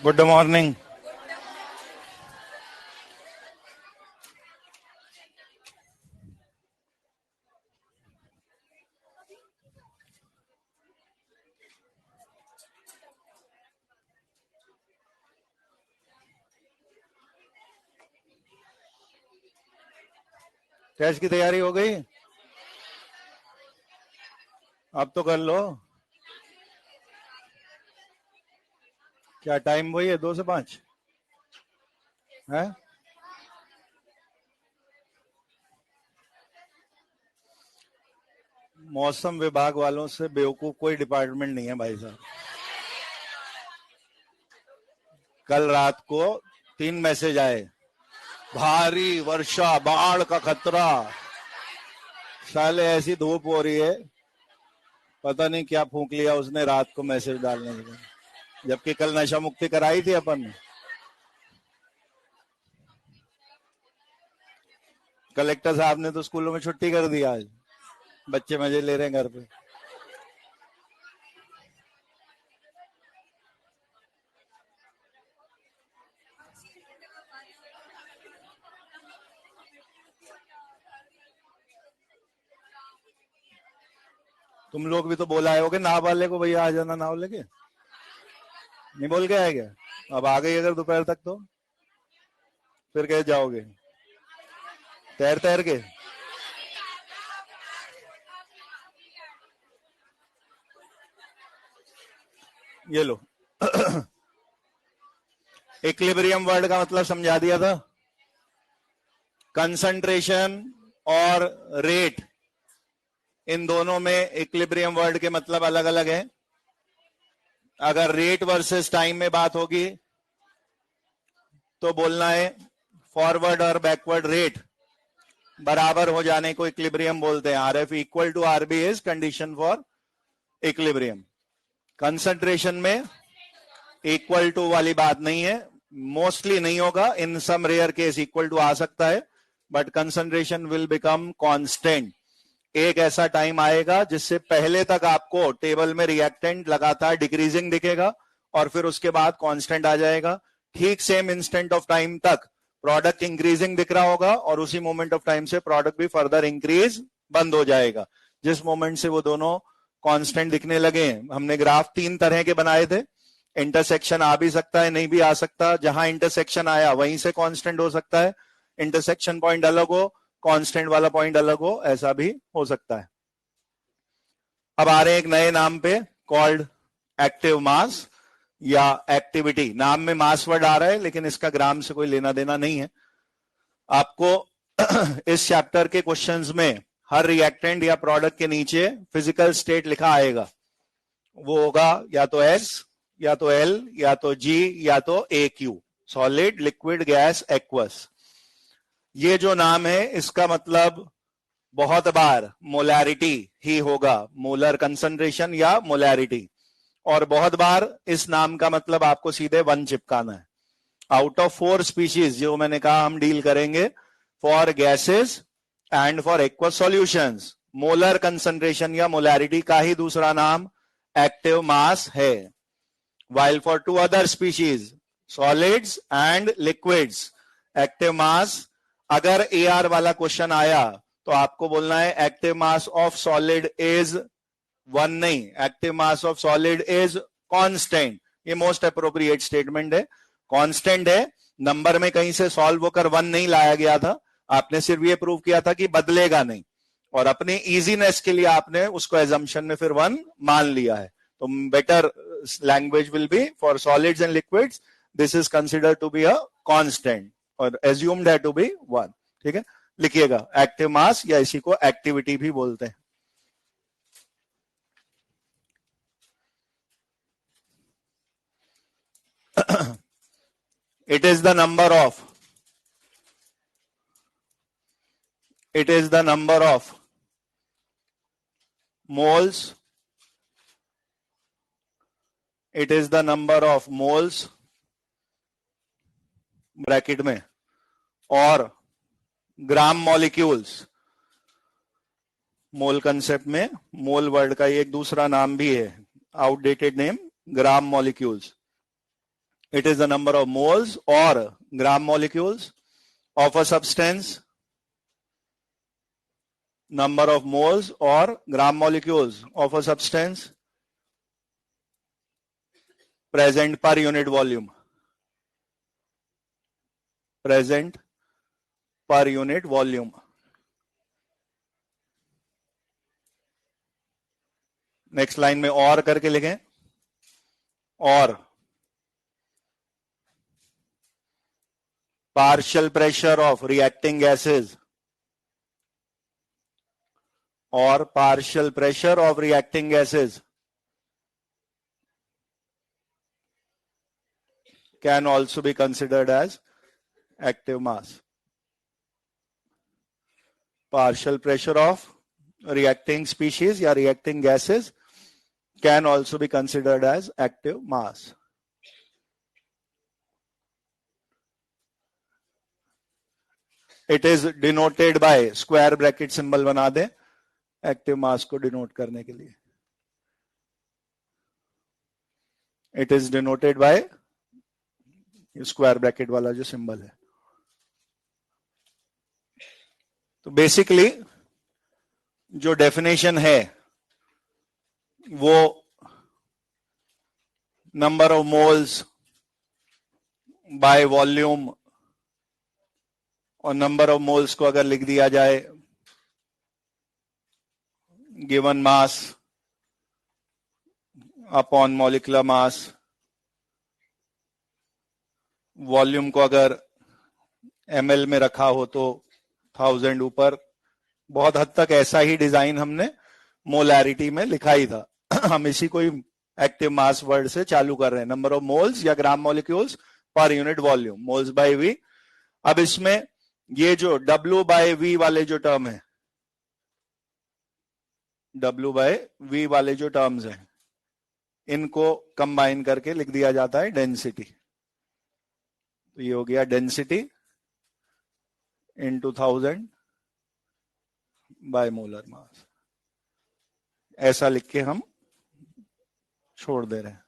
Good morning. Test की तैयारी हो गई? अब तो कर लो। क्या टाइम वही है, 2 से 5 है? मौसम विभाग वालों से बेवकूफ कोई डिपार्टमेंट नहीं है भाई साहब। कल रात को 3 मैसेज आए, भारी वर्षा, बाढ़ का खतरा। साले ऐसी धूप हो रही है, पता नहीं क्या फूंक लिया उसने रात को मैसेज डालने के लिए, जबकि कल नशा मुक्ति कराई थी अपन ने। कलेक्टर साहब ने तो स्कूलों में छुट्टी कर दी आज, बच्चे मजे ले रहे हैं घर पे। तुम लोग भी तो बोला होगे नाव वाले को, भैया आ जाना नाव लेके। नहीं बोल के आए क्या? अब आ गई अगर दोपहर तक तो फिर कैसे जाओगे? तैर तैर के? ये लो। इक्विलिब्रियम वर्ड का मतलब समझा दिया था। कंसंट्रेशन और रेट, इन दोनों में इक्विलिब्रियम वर्ड के मतलब अलग अलग है। अगर रेट वर्सेस टाइम में बात होगी तो बोलना है फॉरवर्ड और बैकवर्ड रेट बराबर हो जाने को इक्विलिब्रियम बोलते हैं। R F equal to R B is condition for equilibrium. Concentration में इक्वल टू वाली बात नहीं है, मोस्टली नहीं होगा, in some rare case equal to आ सकता है, but concentration will become constant. एक ऐसा टाइम आएगा जिससे पहले तक आपको टेबल में रिएक्टेंट लगातार डिक्रीजिंग दिखेगा और फिर उसके बाद कांस्टेंट आ जाएगा। ठीक सेम इंस्टेंट ऑफ टाइम तक प्रोडक्ट इंक्रीजिंग दिख रहा होगा और उसी मोमेंट ऑफ टाइम से प्रोडक्ट भी फर्दर इंक्रीज बंद हो जाएगा। जिस मोमेंट से वो दोनों कांस्टेंट दिखने लगे, हमने ग्राफ 3 तरह के बनाए थे। इंटरसेक्शन आ भी सकता है, नहीं भी आ सकता। जहां इंटरसेक्शन आया वहीं से कांस्टेंट हो सकता है, इंटरसेक्शन पॉइंट अलग हो, कांस्टेंट वाला पॉइंट अलग हो, ऐसा भी हो सकता है। अब आ रहे हैं एक नए नाम पे, कॉल्ड एक्टिव मास या एक्टिविटी। नाम में मास वर्ड आ रहा है लेकिन इसका ग्राम से कोई लेना देना नहीं है। आपको इस चैप्टर के क्वेश्चंस में हर रिएक्टेंट या प्रोडक्ट के नीचे फिजिकल स्टेट लिखा आएगा। वो होगा या तो एस, या तो एल, या तो जी, या तो A Q, solid, liquid, gas, aqueous. ये जो नाम है इसका मतलब बहुत बार मोलैरिटी ही होगा, मोलर कंसंट्रेशन या मोलैरिटी, और बहुत बार इस नाम का मतलब आपको सीधे 1 चिपकाना है। आउट ऑफ 4 स्पीशीज जो मैंने कहा हम डील करेंगे, for gases and for aqueous solutions, molar concentration या मोलैरिटी का ही दूसरा नाम एक्टिव मास है। while for 2 other species, solids and liquids, active mass, अगर AR वाला क्वेश्चन आया तो आपको बोलना है active mass of solid is 1 नहीं, active mass of solid is constant. ये मोस्ट अप्रोप्रिएट स्टेटमेंट है। कांस्टेंट है, नंबर में कहीं से सॉल्व होकर 1 नहीं लाया गया था, आपने सिर्फ ये प्रूव किया था कि बदलेगा नहीं, और अपने इजीनेस के लिए आपने उसको एजम्पशन में फिर 1 मान लिया है। तो better language will be for solids and liquids, this is considered to be a constant or assumed है to be 1। ठीक है, लिखिएगा एक्टिव मास या इसी को एक्टिविटी भी बोलते हैं। it is the number of moles, it is the number of moles bracket में और ग्राम मॉलिक्यूल्स। मोल कंसेप्ट में मोल वर्ड का एक दूसरा नाम भी है, outdated name, gram molecules. It is the number of moles or gram molecules of a substance. Number of moles or gram molecules of a substance present per unit volume. Present per unit volume. Next line में और करके लिखें, और partial pressure of reacting gases, or partial pressure of reacting gases can also be considered as active mass. Partial pressure of reacting species या reacting gases can also be considered as active mass. It is denoted by square bracket symbol बना दें active mass को denote करने के लिए. It is denoted by square bracket वाला जो symbol है. तो बेसिकली जो डेफिनेशन है वो number of moles by volume, और नंबर ऑफ मोल्स को अगर लिख दिया जाए given mass upon molecular mass, volume को अगर ml में रखा हो तो 1000 ऊपर. बहुत हद तक ऐसा ही डिजाइन हमने मोलैरिटी में लिखा ही था. हम इसी को एक्टिव मास वर्ड से चालू कर रहे हैं. नंबर ऑफ मोल्स या gram molecules per unit volume, moles by V. अब इसमें ये जो W बाय वी वाले जो टर्म है, W बाय वी वाले जो टर्म्स हैं, इनको कंबाइन करके लिख दिया जाता है डेंसिटी. तो ये हो गया डेंसिटी इंटू 1000 बाय मोलर मास. ऐसा लिख के हम छोड़ दे रहे हैं.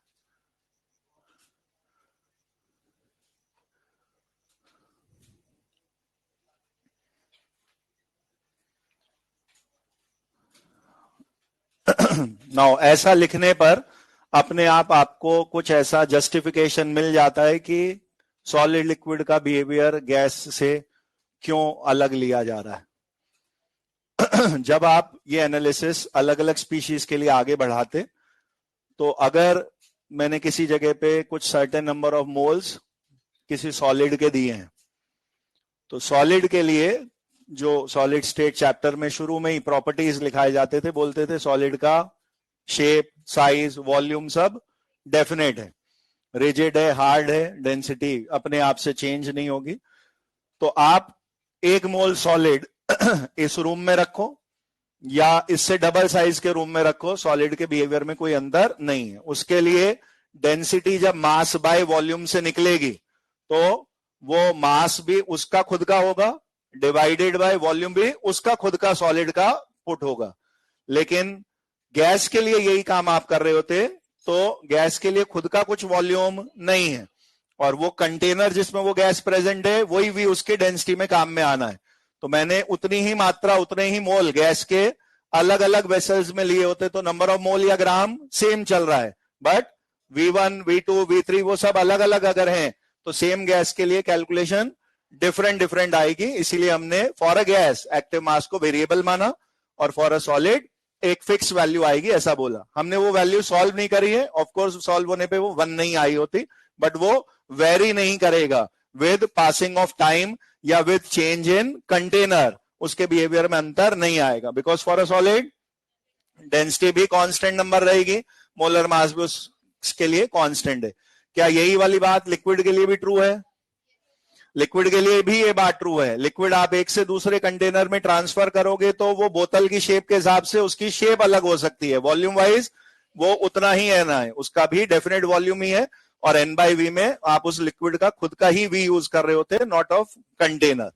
नाउ ऐसा लिखने पर अपने आप आपको कुछ ऐसा जस्टिफिकेशन मिल जाता है कि सॉलिड लिक्विड का बिहेवियर गैस से क्यों अलग लिया जा रहा है. जब आप ये एनालिसिस अलग अलग स्पीशीज के लिए आगे बढ़ाते, तो अगर मैंने किसी जगह पे कुछ सर्टेन नंबर ऑफ मोल्स किसी सॉलिड के दिए हैं, तो सॉलिड के लिए जो सॉलिड स्टेट चैप्टर में शुरू में ही प्रॉपर्टीज लिखाए जाते थे, बोलते थे सॉलिड का शेप, साइज, वॉल्यूम सब डेफिनेट है, रिजिड है, हार्ड है, डेंसिटी अपने आप से चेंज नहीं होगी. तो आप 1 मोल सॉलिड इस रूम में रखो या इससे डबल साइज के रूम में रखो, सॉलिड के बिहेवियर में कोई अंतर नहीं है. उसके लिए डेंसिटी जब मास बाय वॉल्यूम से निकलेगी तो वो मास भी उसका खुद का होगा, डिवाइडेड बाय वॉल्यूम भी उसका खुद का सॉलिड का पुट होगा. लेकिन गैस के लिए यही काम आप कर रहे होते, तो गैस के लिए खुद का कुछ वॉल्यूम नहीं है, और वो कंटेनर जिसमें वो गैस प्रेजेंट है वही भी उसके डेंसिटी में काम में आना है. तो मैंने उतनी ही मात्रा, उतने ही मोल गैस के अलग अलग वेसल्स में लिए होते, तो नंबर ऑफ मोल या ग्राम सेम चल रहा है, बट V1, V2, V3 वो सब अलग अलग अगर हैं तो सेम गैस के लिए कैलकुलेशन डिफरेंट आएगी. इसीलिए हमने for a gas active mass को वेरिएबल माना और फॉर अ सॉलिड एक फिक्स वैल्यू आएगी ऐसा बोला. हमने वो वैल्यू सॉल्व नहीं करी है, ऑफ कोर्स सॉल्व होने पे वो 1 नहीं आई होती, बट वो वेरी नहीं करेगा विद पासिंग ऑफ टाइम या विद चेंज इन कंटेनर. उसके बिहेवियर में अंतर नहीं आएगा, because for a solid density भी कांस्टेंट नंबर रहेगी, मोलर मास भी उसके लिए कांस्टेंट है. क्या यही वाली बात लिक्विड के लिए भी ट्रू है? लिक्विड के लिए भी ये बात ट्रू है. लिक्विड आप एक से दूसरे कंटेनर में ट्रांसफर करोगे तो वो बोतल की शेप के हिसाब से उसकी शेप अलग हो सकती है, वॉल्यूम वाइज वो उतना ही है ना है, उसका भी डेफिनेट वॉल्यूम ही है, और N by V में आप उस लिक्विड का खुद का ही V यूज कर रहे होते हैं, नॉट ऑफ कंटेनर.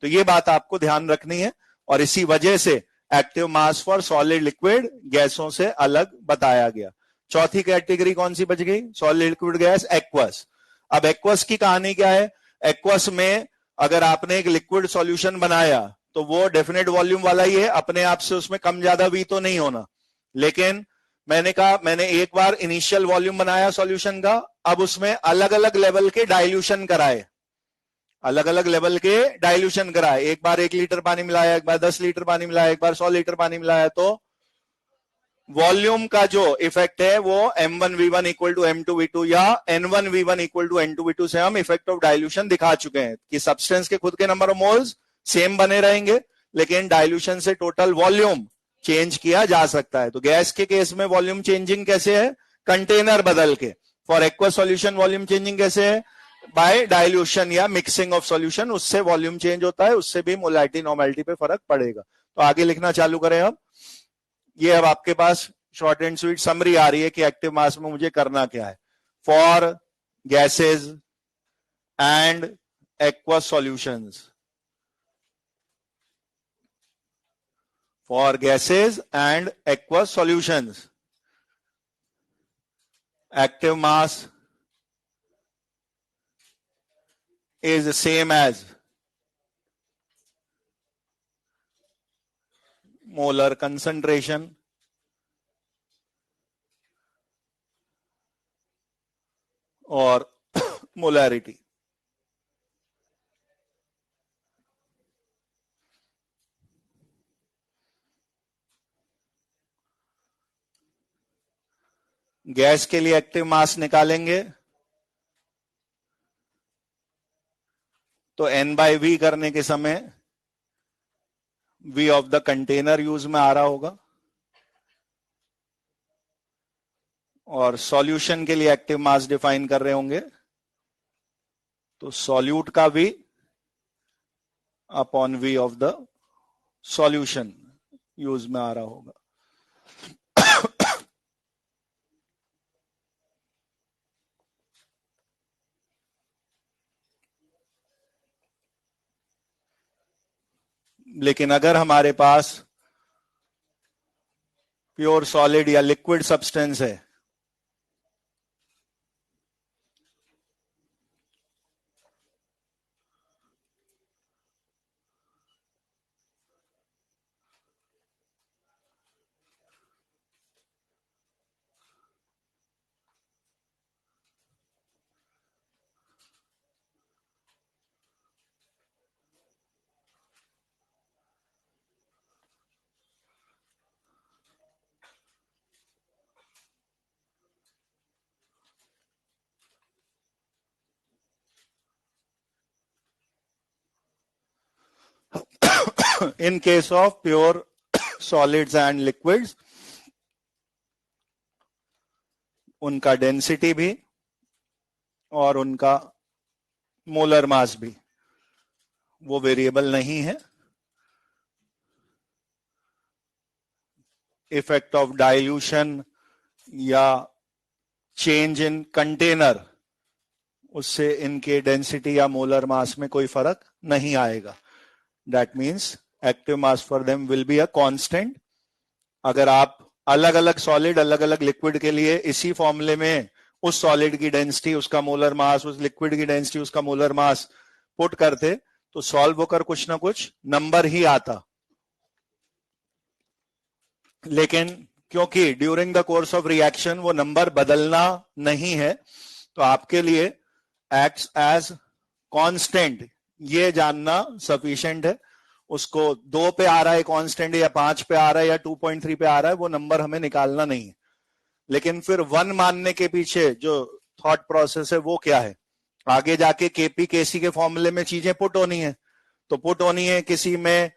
तो ये बात आपको ध्यान रखनी है, और इसी वजह से active mass for solid liquid गैसों से अलग बताया गया. चौथी कैटेगरी कौन सी बच गई? Solid liquid gas aqueous. अब एक्वस की कहानी क्या है? एक्वस में अगर आपने एक लिक्विड सॉल्यूशन बनाया तो वो डेफिनेट वॉल्यूम वाला ही है, अपने आप से उसमें कम ज्यादा वी तो नहीं होना। लेकिन मैंने कहा मैंने एक बार इनिशियल वॉल्यूम बनाया सॉल्यूशन का, अब उसमें अलग अलग लेवल के डाइल्यूशन कराए, अलग अलग लेवल के डाइल्यूशन कराए। एक बार 1 लीटर पानी मिलाया, एक बार 10 लीटर पानी मिलाया, एक बार 100 लीटर पानी मिलाया, तो वॉल्यूम का जो इफेक्ट है वो m1v1 इक्वल टू m2v2 या n1v1 इक्वल टू n2v2 से हम इफेक्ट ऑफ डाइल्यूशन दिखा चुके हैं कि सब्सटेंस के खुद के नंबर ऑफ मोल्स सेम बने रहेंगे, लेकिन डाइल्यूशन से टोटल वॉल्यूम चेंज किया जा सकता है। तो गैस के केस में वॉल्यूम चेंजिंग कैसे है? कंटेनर बदल के। For aqua solution volume changing कैसे है? बाय डाइल्यूशन या मिक्सिंग ऑफ सॉल्यूशन, उससे वॉल्यूम चेंज होता है, उससे भी मोलैलिटी नॉर्मेलिटी पे फर्क पड़ेगा। तो आगे लिखना चालू करें अब। ये अब आपके पास शॉर्ट एंड स्वीट समरी आ रही है कि एक्टिव मास में मुझे करना क्या है। For gases and aqua solutions, for gases and aqua solutions, active mass is same as molar concentration और molarity। गैस के लिए एक्टिव मास निकालेंगे तो n बाई वी करने के समय V of the container use में आ रहा होगा, और सॉल्यूशन के लिए एक्टिव मास डिफाइन कर रहे होंगे तो सॉल्यूट का V upon V of the solution use में आ रहा होगा। लेकिन अगर हमारे पास प्योर सॉलिड या लिक्विड सब्सटेंस है in case of pure solids and liquids, उनका डेंसिटी भी और उनका मोलर मास भी वो वेरिएबल नहीं है। इफेक्ट ऑफ डाइल्यूशन या चेंज इन कंटेनर, उससे इनके डेंसिटी या मोलर मास में कोई फर्क नहीं आएगा। That means active mass for them will be a constant. अगर आप अलग अलग सॉलिड अलग अलग लिक्विड के लिए इसी फॉर्मूले में उस सॉलिड की डेंसिटी उसका मोलर मास, उस लिक्विड की डेंसिटी उसका मोलर मास पुट करते तो सॉल्व होकर कुछ ना कुछ नंबर ही आता। लेकिन क्योंकि during the course of reaction वो नंबर बदलना नहीं है, तो आपके लिए एक्ट्स एज कांस्टेंट ये जानना सफिशिएंट है। उसको 2 पे आ रहा है कांस्टेंट या 5 पे आ रहा है या 2.3 पे आ रहा है, वो नंबर हमें निकालना नहीं है। लेकिन फिर 1 मानने के पीछे जो थॉट प्रोसेस है वो क्या है? आगे जाके केपी केसी के फॉर्मूले में चीजें पुट होनी है, तो पुट होनी है, किसी में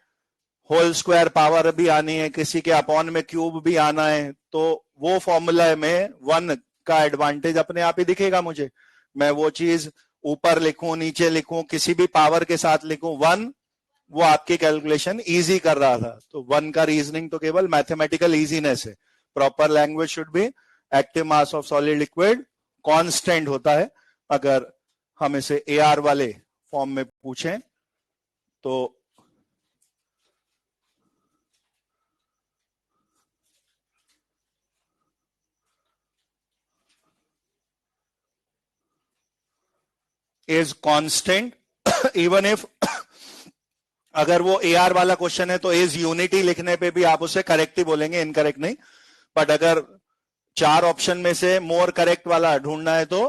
होल स्क्वायर पावर भी आनी है, किसी के अपॉन में क्यूब भी आना है, तो वो फॉर्मूला में 1 का एडवांटेज अपने आप ही दिखेगा मुझे। मैं वो चीज ऊपर लिखूं नीचे लिखूं किसी भी पावर के साथ लिखूं, 1 वो आपकी कैलकुलेशन इजी कर रहा था। तो 1 का रीजनिंग तो केवल मैथमेटिकल इजीनेस है। Proper language should be active mass of solid liquid constant होता है। अगर हम इसे एआर वाले फॉर्म में पूछें तो इज कांस्टेंट इवन इफ अगर वो AR वाला क्वेश्चन है तो इज यूनिटी लिखने पे भी आप उसे करेक्ट ही बोलेंगे, इनकरेक्ट नहीं। बट अगर 4 ऑप्शन में से मोर करेक्ट वाला ढूंढना है तो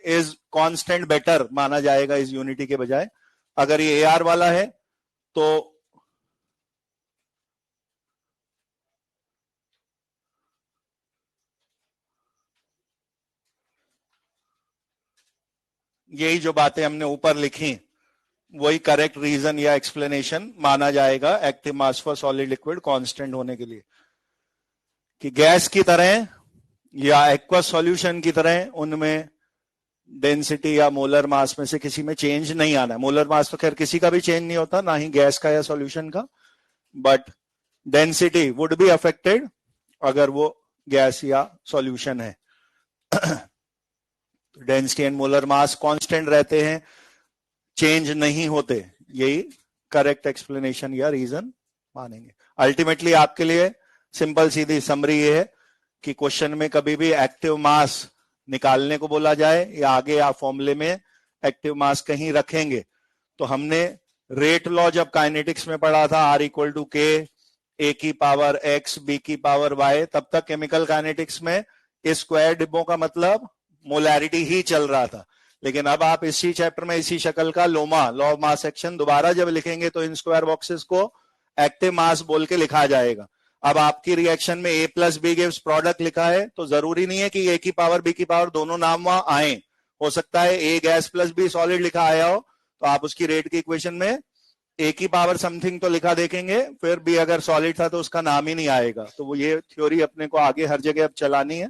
इज कांस्टेंट बेटर माना जाएगा इज यूनिटी के बजाय। अगर ये AR वाला है तो यही जो बातें हमने ऊपर लिखी वही करेक्ट रीजन या एक्सप्लेनेशन माना जाएगा active mass for solid liquid constant होने के लिए। कि गैस की तरह या एक्वस सॉल्यूशन की तरह उनमें डेंसिटी या मोलर मास में से किसी में चेंज नहीं आना है। मोलर मास तो खैर किसी का भी चेंज नहीं होता, ना ही गैस का या सॉल्यूशन का, but density would be affected अगर वो गैस या सॉल्यूशन है। Density and molar mass constant रहते हैं, चेंज नहीं होते। यही करेक्ट एक्सप्लेनेशन या रीजन मानेंगे। अल्टीमेटली आपके लिए सिंपल सीधी समरी ये है कि क्वेश्चन में कभी भी एक्टिव मास निकालने को बोला जाए या आगे आप फॉर्मूले में एक्टिव मास कहीं रखेंगे तो हमने रेट लॉ जब काइनेटिक्स में पढ़ा था R equal to K A की पावर X B की पावर Y, तब तक केमिकल काइनेटिक्स में इस स्क्वायर डिब्बों का मतलब मोलैरिटी ही चल रहा था। लेकिन अब आप इसी चैप्टर में इसी शक्ल का LOMA law of mass action दोबारा जब लिखेंगे तो इन स्क्वायर बॉक्सेस को एक्टिव मास बोल के लिखा जाएगा। अब आपकी रिएक्शन में A plus B gives product लिखा है तो जरूरी नहीं है कि A की पावर B की पावर दोनों नाम वहां आए। हो सकता है A gas plus B solid लिखा आया हो तो आप उसकी रेट की इक्वेशन में A की पावर समथिंग तो लिखा देखेंगे, फिर B अगर सॉलिड था तो उसका नाम ही नहीं आएगा। तो वो ये थ्योरी अपने को आगे हर जगह अब चलानी है,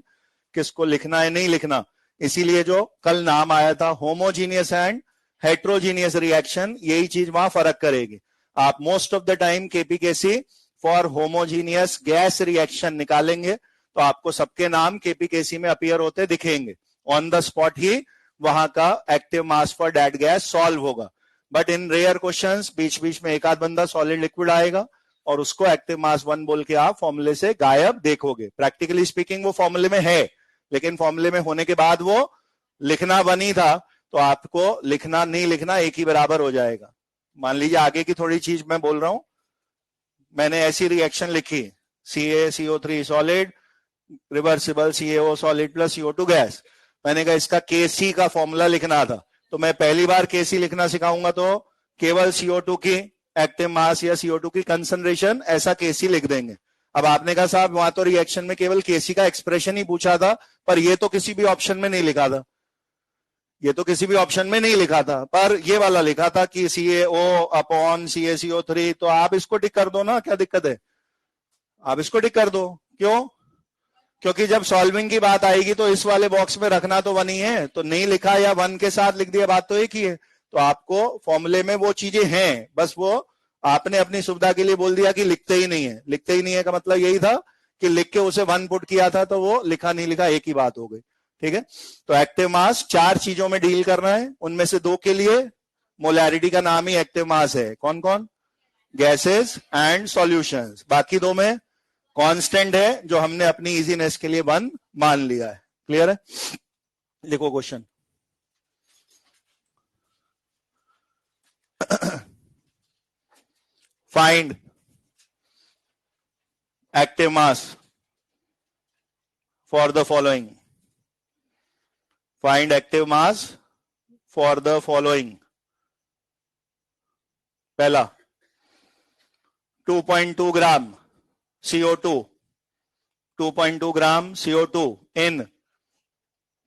किसको लिखना है नहीं लिखना। इसीलिए जो कल नाम आया था होमोजीनियस एंड हेट्रोजीनियस रिएक्शन, यही चीज वहां फर्क करेगी। आप most of the time Kp Kc for homogeneous gas reaction निकालेंगे तो आपको सबके नाम केपीकेसी में अपीयर होते दिखेंगे। ऑन द स्पॉट ही वहां का active mass for that gas solve होगा। बट इन रेयर क्वेश्चंस बीच बीच में एक आध बंदा सॉलिड लिक्विड आएगा और उसको एक्टिव मास 1 बोल के आप फॉर्मूले से गायब देखोगे। प्रैक्टिकली स्पीकिंग वो फॉर्मूले में है, लेकिन फॉर्मूले में होने के बाद वो लिखना बनी था तो आपको लिखना नहीं लिखना एक ही बराबर हो जाएगा। मान लीजिए आगे की थोड़ी चीज मैं बोल रहा हूं, मैंने ऐसी रिएक्शन लिखी CaCO3 solid reversible CaO solid plus CO2 gas. मैंने कहा इसका Kc का फॉर्मूला लिखना था तो मैं पहली बार Kc लिखना सिखाऊंगा तो केवल CO2 की एक्टिव मास या CO2 की कंसंट्रेशन ऐसा Kc लिख देंगे। अब आपने कहा साहब वहां तो रिएक्शन में केवल Kc का एक्सप्रेशन ही पूछा था पर ये तो किसी भी ऑप्शन में नहीं लिखा था, ये तो किसी भी ऑप्शन में नहीं लिखा था, पर ये वाला लिखा था कि CaO अपॉन CaCO3। तो आप इसको टिक कर दो ना, क्या दिक्कत है, आप इसको टिक कर दो। क्यों? क्योंकि जब सॉल्विंग की बात आएगी तो इस वाले बॉक्स में रखना तो 1 ही है, तो नहीं लिखा या 1 के साथ लिख दिया बात तो एक ही है। तो आपको फॉर्मूले में वो चीजें हैं, बस वो आपने अपनी सुविधा के लिए बोल दिया कि लिखते ही नहीं है। लिखते ही नहीं है का मतलब यही था कि लिख के उसे 1 पुट किया था तो वो लिखा नहीं लिखा एक ही बात हो गई। ठीक है, तो एक्टिव मास 4 चीजों में डील करना है, उनमें से 2 के लिए मोलैरिटी का नाम ही एक्टिव मास है। कौन कौन? Gases and solutions. बाकी 2 में कांस्टेंट है जो हमने अपनी इजीनेस के लिए 1 मान लिया है। क्लियर है? लिखो question. Find active mass for the following. Find active mass for the following. पहला 2.2 ग्राम CO2, 2.2 gram CO2 in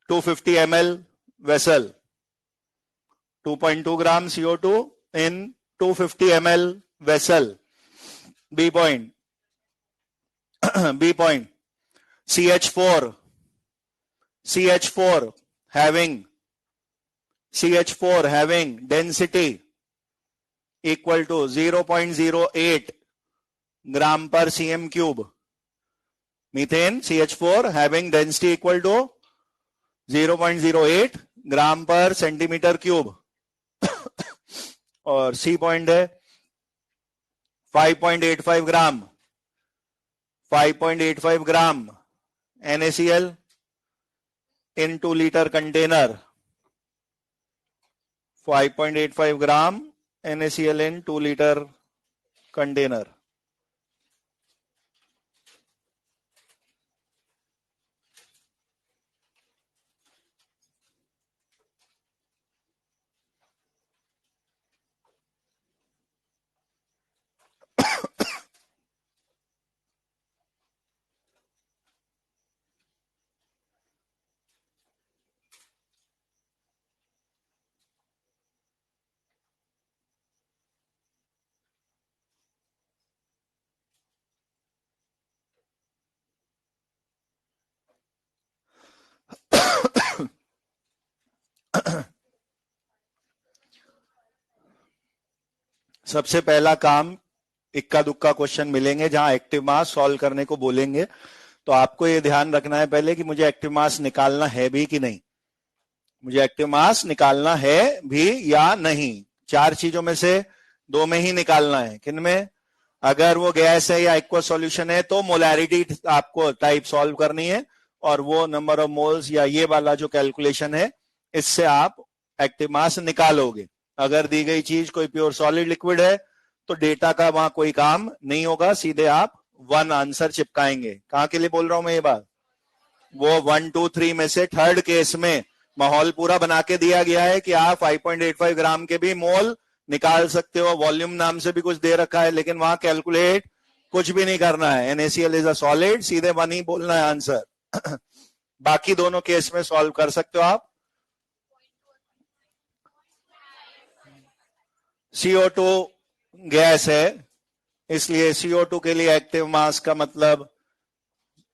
250 ml vessel, 2.2 gram CO2 in 250 ml vessel. B point B point CH4 having density equal to 0.08 ग्राम पर cm cube. Methane CH4 having density equal to 0.08 ग्राम पर centimetre cube. और C point है 5.85 ग्राम, 5.85 gram NaCl in 2 litre container. 5.85 gram NaCl in 2 liter container. सबसे पहला काम, इक्का दुक्का question मिलेंगे जहां एक्टिव मास सॉल्व करने को बोलेंगे, तो आपको ये ध्यान रखना है पहले कि मुझे एक्टिव मास निकालना है भी कि नहीं, मुझे एक्टिव मास निकालना है भी या नहीं। 4 चीजों में से 2 में ही निकालना है। किन में? अगर वो गैस है या एक्वा सॉल्यूशन है तो मोलैरिटी आपको टाइप सॉल्व करनी है, और वो नंबर ऑफ मोल्स या ये वाला जो कैलकुलेशन है इससे आप एक्टिव मास निकालोगे। अगर दी गई चीज कोई प्योर सॉलिड लिक्विड है तो डेटा का वहां कोई काम नहीं होगा, सीधे आप 1 आंसर चिपकाएंगे। कहां के लिए बोल रहा हूं मैं ये बात? वो 1, 2, 3 में से थर्ड केस में माहौल पूरा बना के दिया गया है कि आप 5.85 ग्राम के भी मोल निकाल सकते हो, वॉल्यूम नाम से भी कुछ दे रखा है, लेकिन वहां कैलकुलेट कुछ भी नहीं करना है। NaCl इज अ सॉलिड, सीधे 1 ही बोलना है आंसर। बाकी दोनों केस में सॉल्व कर सकते हो आप। CO2 गैस है, इसलिए CO2 के लिए एक्टिव मास का मतलब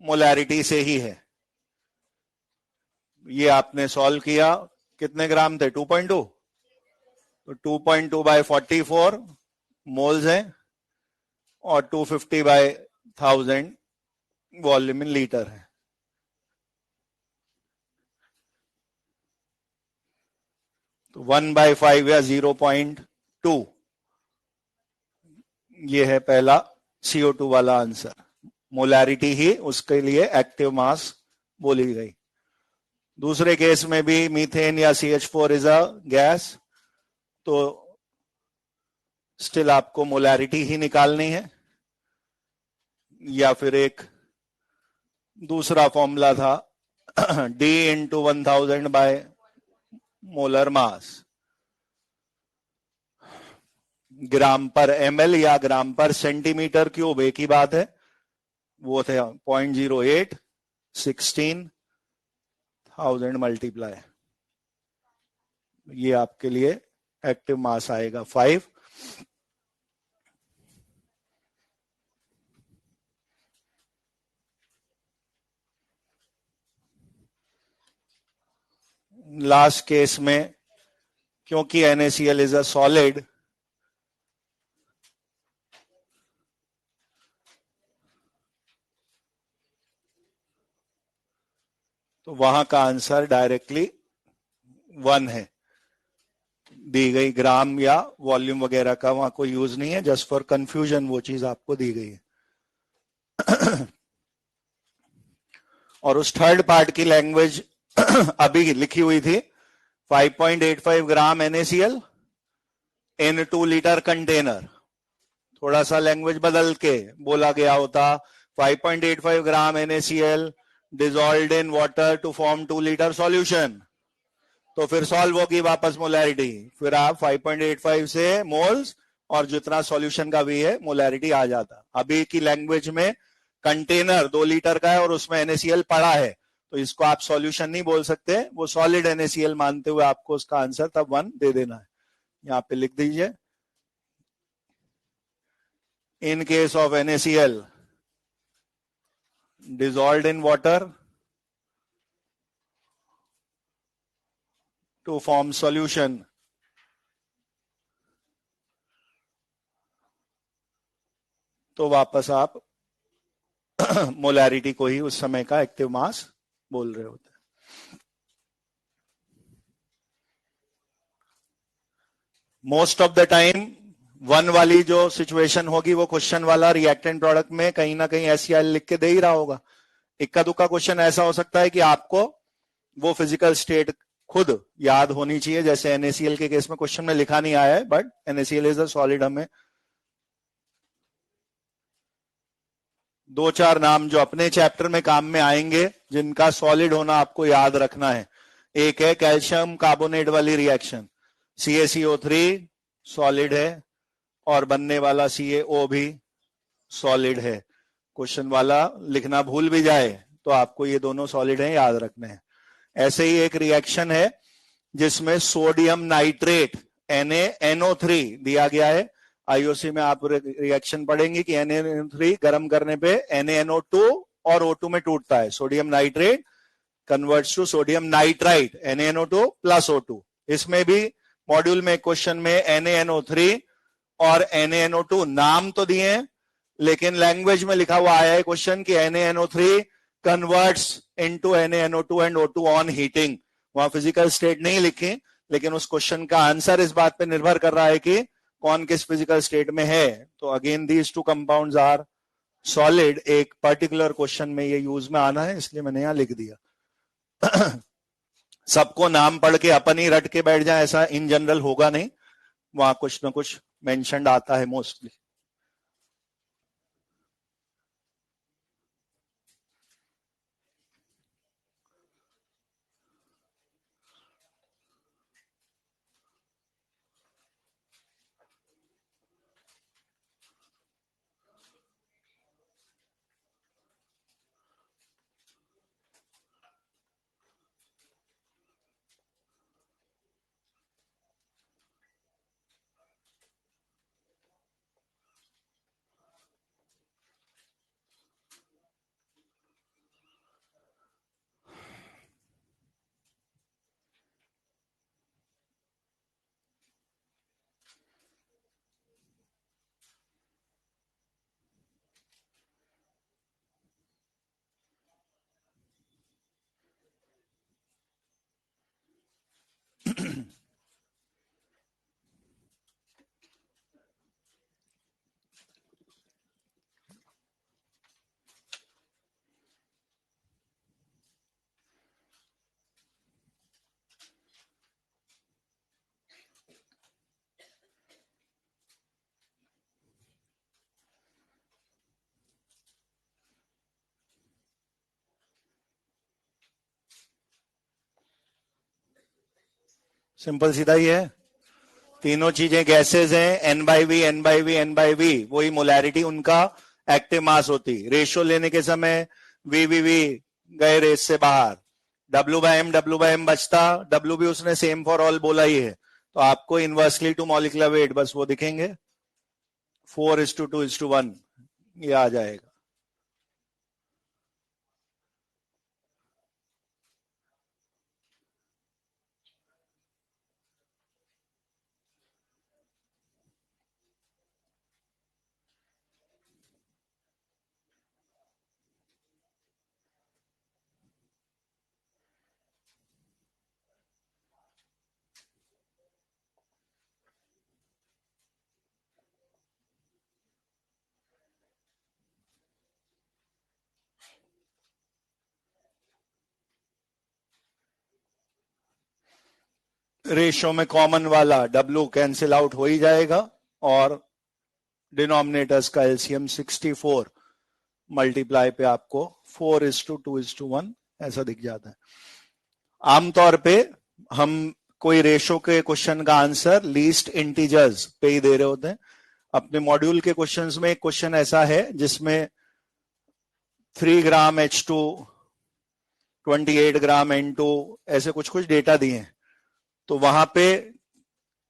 मोलैरिटी से ही है। ये आपने सॉल्व किया, कितने ग्राम थे? 2.2, तो 2.2 बाय 44 मोल्स हैं, और 250 बाय 1000 वॉल्यूम इन लीटर है। तो 1/5 या 0.2, ये है पहला CO2 वाला आंसर। मोलैरिटी ही उसके लिए एक्टिव मास बोली गई। दूसरे केस में भी मीथेन या CH4 इज अ गैस, तो स्टिल आपको मोलैरिटी ही निकालनी है, या फिर एक दूसरा फॉर्मूला था D into 1000 by molar mass. Gram per ml या ग्राम पर सेंटीमीटर क्यूब एक ही बात है। वो थे 0.08, 16,000 मल्टीप्लाई, ये आपके लिए एक्टिव मास आएगा 5। लास्ट केस में क्योंकि NaCl इज अ सॉलिड, तो वहां का आंसर डायरेक्टली 1 है। दी गई ग्राम या वॉल्यूम वगैरह का वहां कोई यूज नहीं है, जस्ट फॉर कंफ्यूजन वो चीज आपको दी गई है। और उस थर्ड पार्ट की लैंग्वेज अभी लिखी हुई थी 5.85 gram NaCl in 2 litre container. थोड़ा सा लैंग्वेज बदल के बोला गया होता 5.85 gram NaCl dissolved in water to form 2 litre solution, तो फिर सॉल्व होगी वापस मोलैरिटी। फिर आप 5.85 से मोल्स और जितना सॉल्यूशन का भी है मोलैरिटी आ जाता। अभी की लैंग्वेज में कंटेनर 2 लीटर का है और उसमें NaCl पड़ा है, तो इसको आप सॉल्यूशन नहीं बोल सकते, वो सॉलिड NaCl मानते हुए आपको उसका आंसर तब 1 दे देना है। यहां पे लिख दीजिए, in case of NaCl dissolved in water to form solution, तो वापस आप मोलैरिटी को ही उस समय का एक्टिव मास बोल रहे होते हैं। मोस्ट ऑफ द टाइम 1 वाली जो सिचुएशन होगी वो क्वेश्चन वाला रिएक्टेंट प्रोडक्ट में कहीं ना कहीं SCl लिख के दे ही रहा होगा। इक्का दुक्का क्वेश्चन ऐसा हो सकता है कि आपको वो फिजिकल स्टेट खुद याद होनी चाहिए, जैसे NaCl के केस में क्वेश्चन में लिखा नहीं आया है, but NaCl is a solid. हमें दो चार नाम जो अपने चैप्टर में काम में आएंगे जिनका सॉलिड होना आपको याद रखना है। एक है कैल्शियम कार्बोनेट वाली रिएक्शन, CaCO3 सॉलिड है और बनने वाला CaO भी सॉलिड है। क्वेश्चन वाला लिखना भूल भी जाए तो आपको ये दोनों सॉलिड हैं, याद रखने हैं। ऐसे ही एक रिएक्शन है जिसमें सोडियम नाइट्रेट NaNO3 दिया गया है। आईओसी में आप रिएक्शन पढ़ेंगे कि NaNO3 गर्म करने पे NaNO2 और O2 में टूटता है। Sodium nitrate converts to sodium nitrite, NaNO2 plus O2। इसमें भी मॉड्यूल में क्वेश्चन में NaNO3 और NaNO2 नाम तो दिए हैं, लेकिन लैंग्वेज में लिखा हुआ आया है क्वेश्चन कि NaNO3 converts into NaNO2 and O2 on heating. वहां फिजिकल स्टेट नहीं लिखी, लेकिन उस क्वेश्चन का आंसर इस बात पे निर्भर कर रहा है कि कौन किस फिजिकल स्टेट में है। तो again these two compounds are solid. एक पर्टिकुलर क्वेश्चन में ये यूज में आना है, इसलिए मैंने यहां लिख दिया। सबको नाम पढ़ के अपन ही रट के बैठ जाए ऐसा इन जनरल होगा नहीं, वहां कुछ ना कुछ मेंशन आता है मोस्टली। सिंपल सीधा ही है। तीनों चीजें गैसेज हैं, N/V N/V N/V, वही मोलैरिटी उनका एक्टिव मास होती। रेशियो लेने के समय VVV गए रेस से बाहर, W/M बचता, W भी उसने सेम फॉर ऑल बोला ही है, तो आपको इनवर्सली टू मॉलिक्यूलर वेट बस वो दिखेंगे 4:2:1 ये आ जाएगा। रेशियो में कॉमन वाला W कैंसिल आउट हो ही जाएगा और डिनोमिनेटर्स का एलसीएम 64 मल्टीप्लाई पे आपको 4:2:1 ऐसा दिख जाता है। आमतौर पे हम कोई रेशो के क्वेश्चन का आंसर लीस्ट इंटीजर्स पे ही दे रहे होते हैं। अपने मॉड्यूल के क्वेश्चंस में एक क्वेश्चन ऐसा है जिसमें 3 ग्राम H2, 28 ग्राम N2 ऐसे कुछ कुछ डेटा दिए हैं। तो वहां पे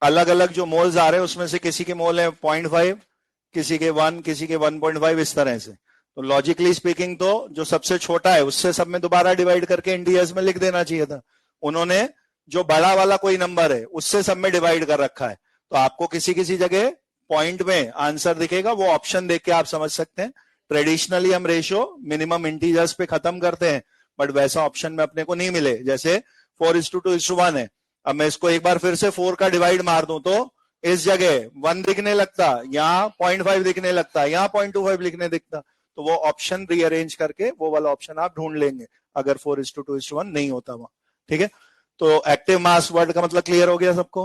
अलग अलग जो मोल्स आ रहे हैं उसमें से किसी के मोल है 0.5, किसी के 1, किसी के 1.5, इस तरह से। तो लॉजिकली स्पीकिंग तो जो सबसे छोटा है उससे सब में दोबारा डिवाइड करके इंटीजर्स में लिख देना चाहिए था। उन्होंने जो बड़ा वाला कोई नंबर है उससे सब में डिवाइड कर रखा है। तो आपको किसी किसी जगह पॉइंट में आंसर दिखेगा, वो ऑप्शन देख के आप समझ सकते हैं। ट्रेडिशनली हम रेशियो मिनिमम इंटीजर्स पे खत्म करते हैं, बट वैसा ऑप्शन में अपने को नहीं मिले। जैसे 4:2:1 है, अब मैं इसको एक बार फिर से 4 का डिवाइड मार दूं तो इस जगह 1 दिखने लगता, यहाँ 0.5 दिखने लगता, यहाँ 0.25 लिखने दिखता। तो वो ऑप्शन रीअरेंज करके वो वाला ऑप्शन आप ढूंढ लेंगे अगर 4:2:1 नहीं होता वहां। ठीक है, तो एक्टिव मास वर्ड का मतलब क्लियर हो गया सबको।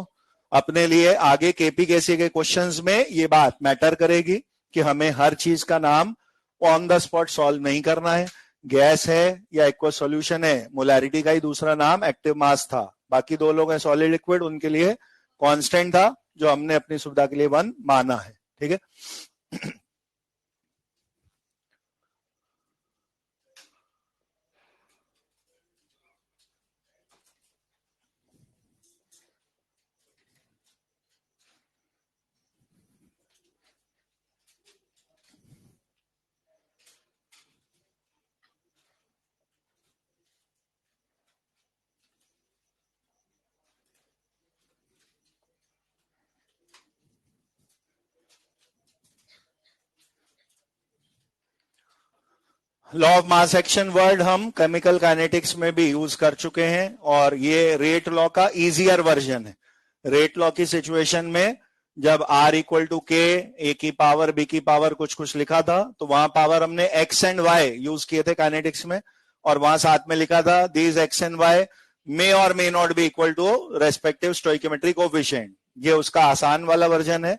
अपने लिए आगे केपीकेसी के क्वेश्चंस में ये बात मैटर करेगी कि हमें हर चीज का नाम ऑन द स्पॉट सॉल्व नहीं करना है। गैस है या एक्वा सॉल्यूशन है, मोलैरिटी का ही दूसरा नाम एक्टिव मास था। बाकी दो लोग हैं सॉलिड लिक्विड, उनके लिए कांस्टेंट था जो हमने अपनी सुविधा के लिए 1 माना है। ठीक है। Law of mass action word हम केमिकल काइनेटिक्स में भी यूज कर चुके हैं और ये रेट लॉ का इजियर वर्जन है। रेट लॉ की सिचुएशन में जब R इक्वल टू के, ए की पावर बी की पावर कुछ कुछ लिखा था, तो वहां पावर हमने एक्स एंड वाई यूज किए थे काइनेटिक्स में, और वहां साथ में लिखा था these X and Y may और may not be equal to respective stoichiometric coefficient. ये उसका आसान वाला वर्जन है।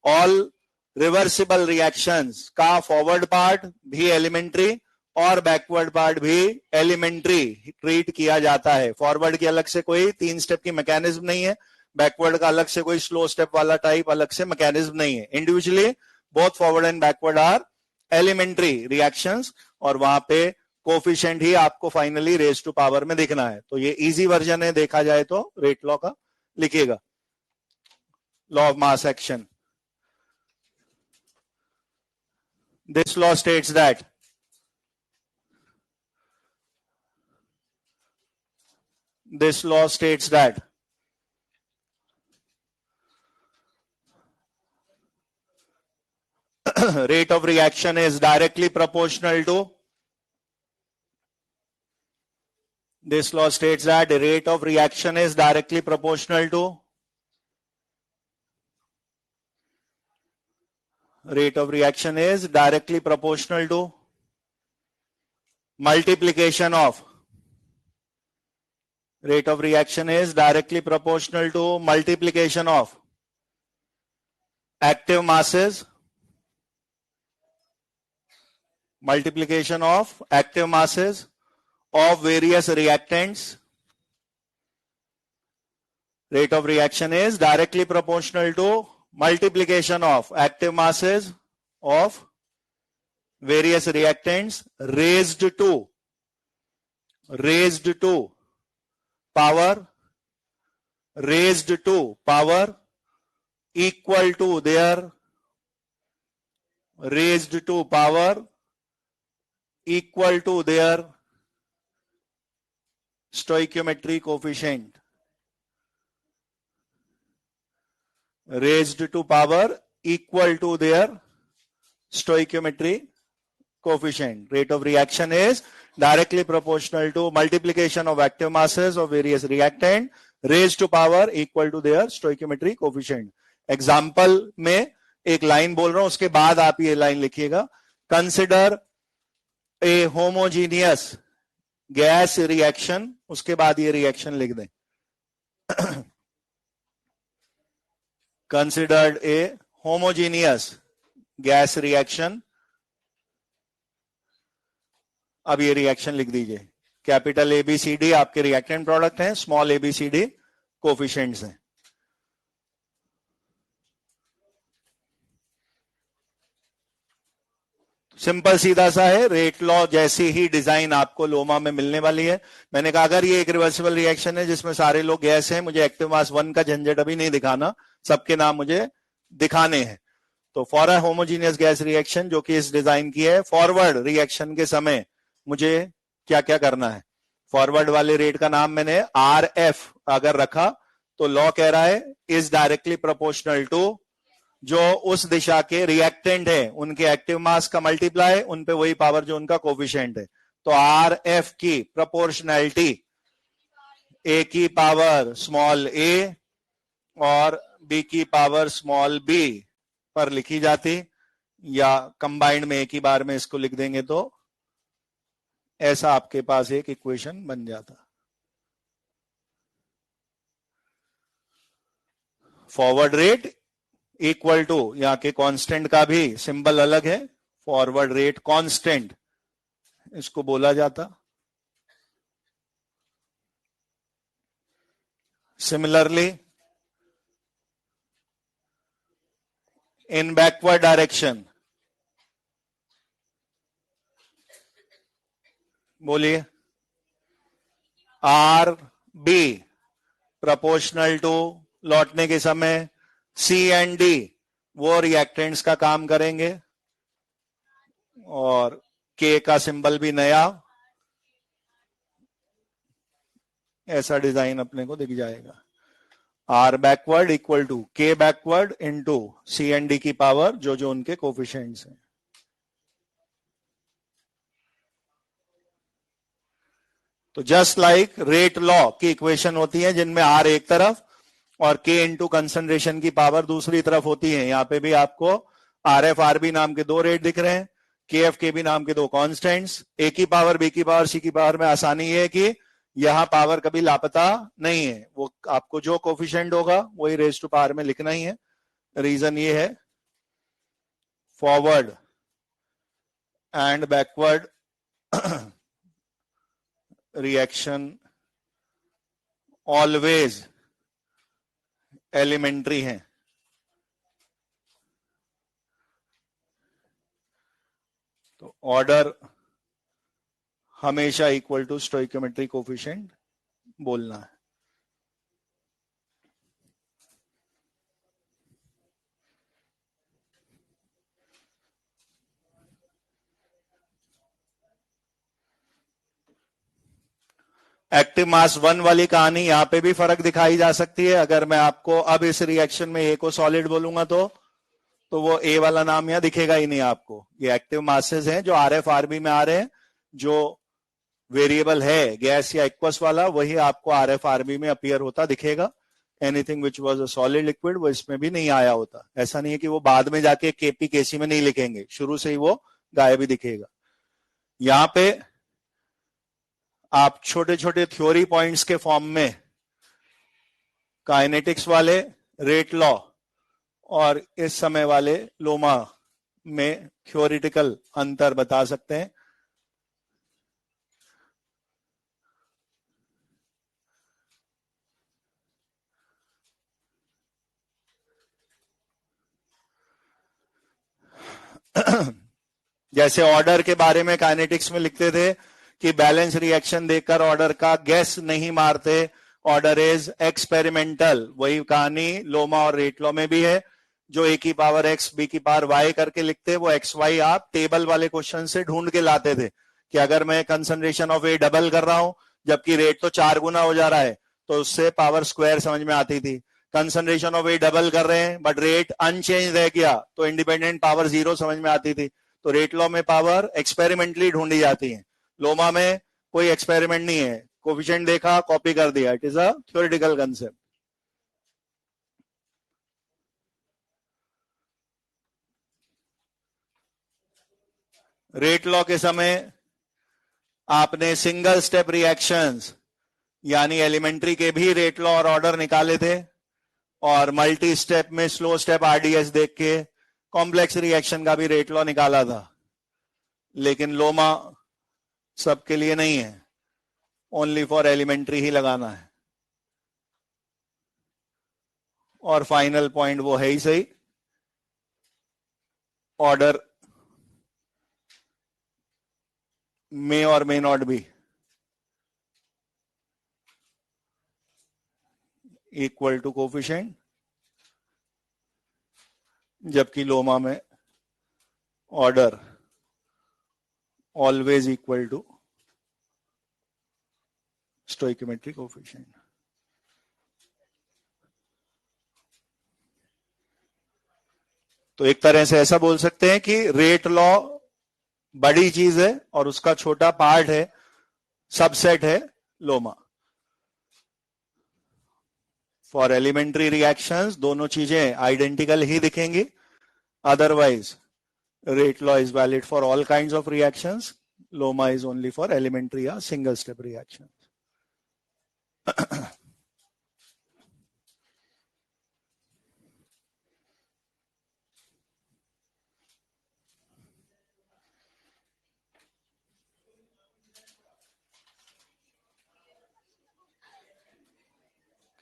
ऑल रिवर्सिबल रिएक्शंस का फॉरवर्ड पार्ट भी एलिमेंट्री और बैकवर्ड पार्ट भी एलिमेंट्री ट्रीट किया जाता है। फॉरवर्ड की अलग से कोई 3 स्टेप की मैकेनिज्म नहीं है, बैकवर्ड का अलग से कोई स्लो स्टेप वाला टाइप अलग से मैकेनिज्म नहीं है। Individually both forward and backward are elementary reactions, और वहां पे कोफिशिएंट ही आपको फाइनली रेज टू पावर में दिखना है। तो ये इजी वर्जन है देखा जाए तो रेट लॉ का। लिखिएगा law of mass action. This law states that this law states that rate of reaction is directly proportional to this law states that the rate of reaction is directly proportional to rate of reaction is directly proportional to multiplication of rate of reaction is directly proportional to multiplication of active masses, multiplication of active masses of various reactants. Rate of reaction is directly proportional to multiplication of active masses of various reactants raised to power equal to their raised to power equal to their stoichiometry coefficient, raised to power equal to their stoichiometry coefficient. Rate of reaction is directly proportional to multiplication of active masses of various reactant raised to power equal to their stoichiometry coefficient. Example में एक line बोल रहा हूं, उसके बाद आप ये line लिखिएगा। Consider a homogeneous gas reaction, उसके बाद ये रिएक्शन लिख दें। Considered a homogeneous gas reaction, अब ये रिएक्शन लिख दीजिए। कैपिटल ABCD आपके रिएक्टेंट प्रोडक्ट हैं, स्मॉल ABCD कोफिशिएंट्स हैं। सिंपल सीधा सा है, रेट लॉ जैसी ही डिजाइन आपको लोमा में मिलने वाली है। मैंने कहा अगर ये एक रिवर्सिबल रिएक्शन है जिसमें सारे लोग गैस हैं, मुझे एक्टिव मास 1 का झंझट अभी नहीं दिखाना, सबके नाम मुझे दिखाने हैं। तो for a homogeneous gas reaction जो कि इस डिजाइन की है, फॉरवर्ड रिएक्शन के समय मुझे क्या क्या करना है। फॉरवर्ड वाले रेट का नाम मैंने RF अगर रखा तो लॉ कह रहा है इज डायरेक्टली प्रोपोर्शनल टू जो उस दिशा के रिएक्टेंट है उनके एक्टिव मास का मल्टीप्लाई उन पे वही पावर जो उनका कोफिशिएंट है। तो RF की प्रोपोर्शनैलिटी A की पावर स्मॉल a और B की पावर स्मॉल b पर लिखी जाती, या कंबाइंड में एक ही बार में इसको लिख देंगे तो ऐसा आपके पास एक इक्वेशन बन जाता। फॉरवर्ड रेट इक्वल टू, यहां के कांस्टेंट का भी सिंबल अलग है, फॉरवर्ड रेट कांस्टेंट इसको बोला जाता। सिमिलरली इन बैकवर्ड डायरेक्शन, बोलिए, आर बी प्रोपोर्शनल टू, लौटने के समय सी एंड डी वो रिएक्टेंट्स का काम करेंगे, और के का सिंबल भी नया, ऐसा डिजाइन अपने को दिख जाएगा। R backward equal to K backward into C and D की पावर, जो जो उनके कोफिशिएंट्स हैं। तो जस्ट लाइक रेट लॉ की इक्वेशन होती है जिनमें आर एक तरफ और के इंटू कंसंट्रेशन की पावर दूसरी तरफ होती है, यहां पे भी आपको आर एफ आर बी नाम के दो रेट दिख रहे हैं, के एफ के बी नाम के दो कांस्टेंट्स। ए की पावर बी की पावर सी की पावर में आसानी है कि यहां पावर कभी लापता नहीं है, वो आपको जो कोफिशिएंट होगा वही रेज टू पावर में लिखना ही है। रीजन ये है forward and backward reaction always elementary है। तो ऑर्डर हमेशा इक्वल टू स्टोइकोमेट्रिक कोफिशिएंट बोलना है। एक्टिव मास 1 वाली कहानी यहां पे भी फर्क दिखाई जा सकती है। अगर मैं आपको अब इस रिएक्शन में ए को सॉलिड बोलूंगा तो वो ए वाला नाम यहां दिखेगा ही नहीं आपको। ये एक्टिव मासेस हैं जो आर एफ आर बी में आ रहे हैं, जो वेरिएबल है गैस या एक्वस वाला वही आपको आर एफ आर बी में अपीयर होता दिखेगा। Anything which was a solid liquid वो इसमें भी नहीं आया होता। ऐसा नहीं है कि वो बाद में जाके केपी केसी में नहीं लिखेंगे, शुरू से ही वो गायब ही दिखेगा। यहां पे आप छोटे छोटे थ्योरी पॉइंट्स के फॉर्म में काइनेटिक्स वाले रेट लॉ और इस समय वाले लोमा में थ्योरिटिकल अंतर बता सकते हैं। जैसे ऑर्डर के बारे में काइनेटिक्स में लिखते थे कि बैलेंस रिएक्शन देखकर ऑर्डर का गैस नहीं मारते, ऑर्डर इज एक्सपेरिमेंटल। वही कहानी लोमा और रेट लॉ में भी है। जो ए की पावर एक्स बी की पावर वाई करके लिखते, वो एक्स वाई आप टेबल वाले क्वेश्चन से ढूंढ के लाते थे कि अगर मैं कंसंट्रेशन ऑफ ए डबल कर रहा हूं जबकि रेट तो 4 गुना हो जा रहा है तो उससे पावर स्क्वायर समझ में आती थी। कंसंट्रेशन ऑफ ए डबल कर रहे हैं बट रेट अनचेंज रह गया तो इंडिपेंडेंट पावर 0 समझ में आती थी। तो रेट लॉ में पावर एक्सपेरिमेंटली ढूंढी जाती है, लोमा में कोई एक्सपेरिमेंट नहीं है, कोफिशिएंट देखा कॉपी कर दिया। It is a theoretical concept. Rate law के समय आपने सिंगल स्टेप रिएक्शंस यानी एलिमेंट्री के भी रेट लॉ और ऑर्डर निकाले थे, और मल्टी स्टेप में स्लो स्टेप आरडीएस देख के कॉम्प्लेक्स रिएक्शन का भी रेट लॉ निकाला था। लेकिन लोमा सबके लिए नहीं है, ओनली फॉर एलिमेंट्री ही लगाना है। और फाइनल पॉइंट वो है ही सही, ऑर्डर मे और may not be equal to coefficient, जबकि लोमा में order always equal to stoichiometric coefficient. तो एक तरह से ऐसा बोल सकते हैं कि रेट लॉ बड़ी चीज है और उसका छोटा पार्ट है, सबसेट है लोमा। फॉर एलिमेंट्री रिएक्शंस दोनों चीजें आइडेंटिकल ही दिखेंगी, otherwise rate law is valid for all kinds of reactions. Loma is only for elementary or single step reactions.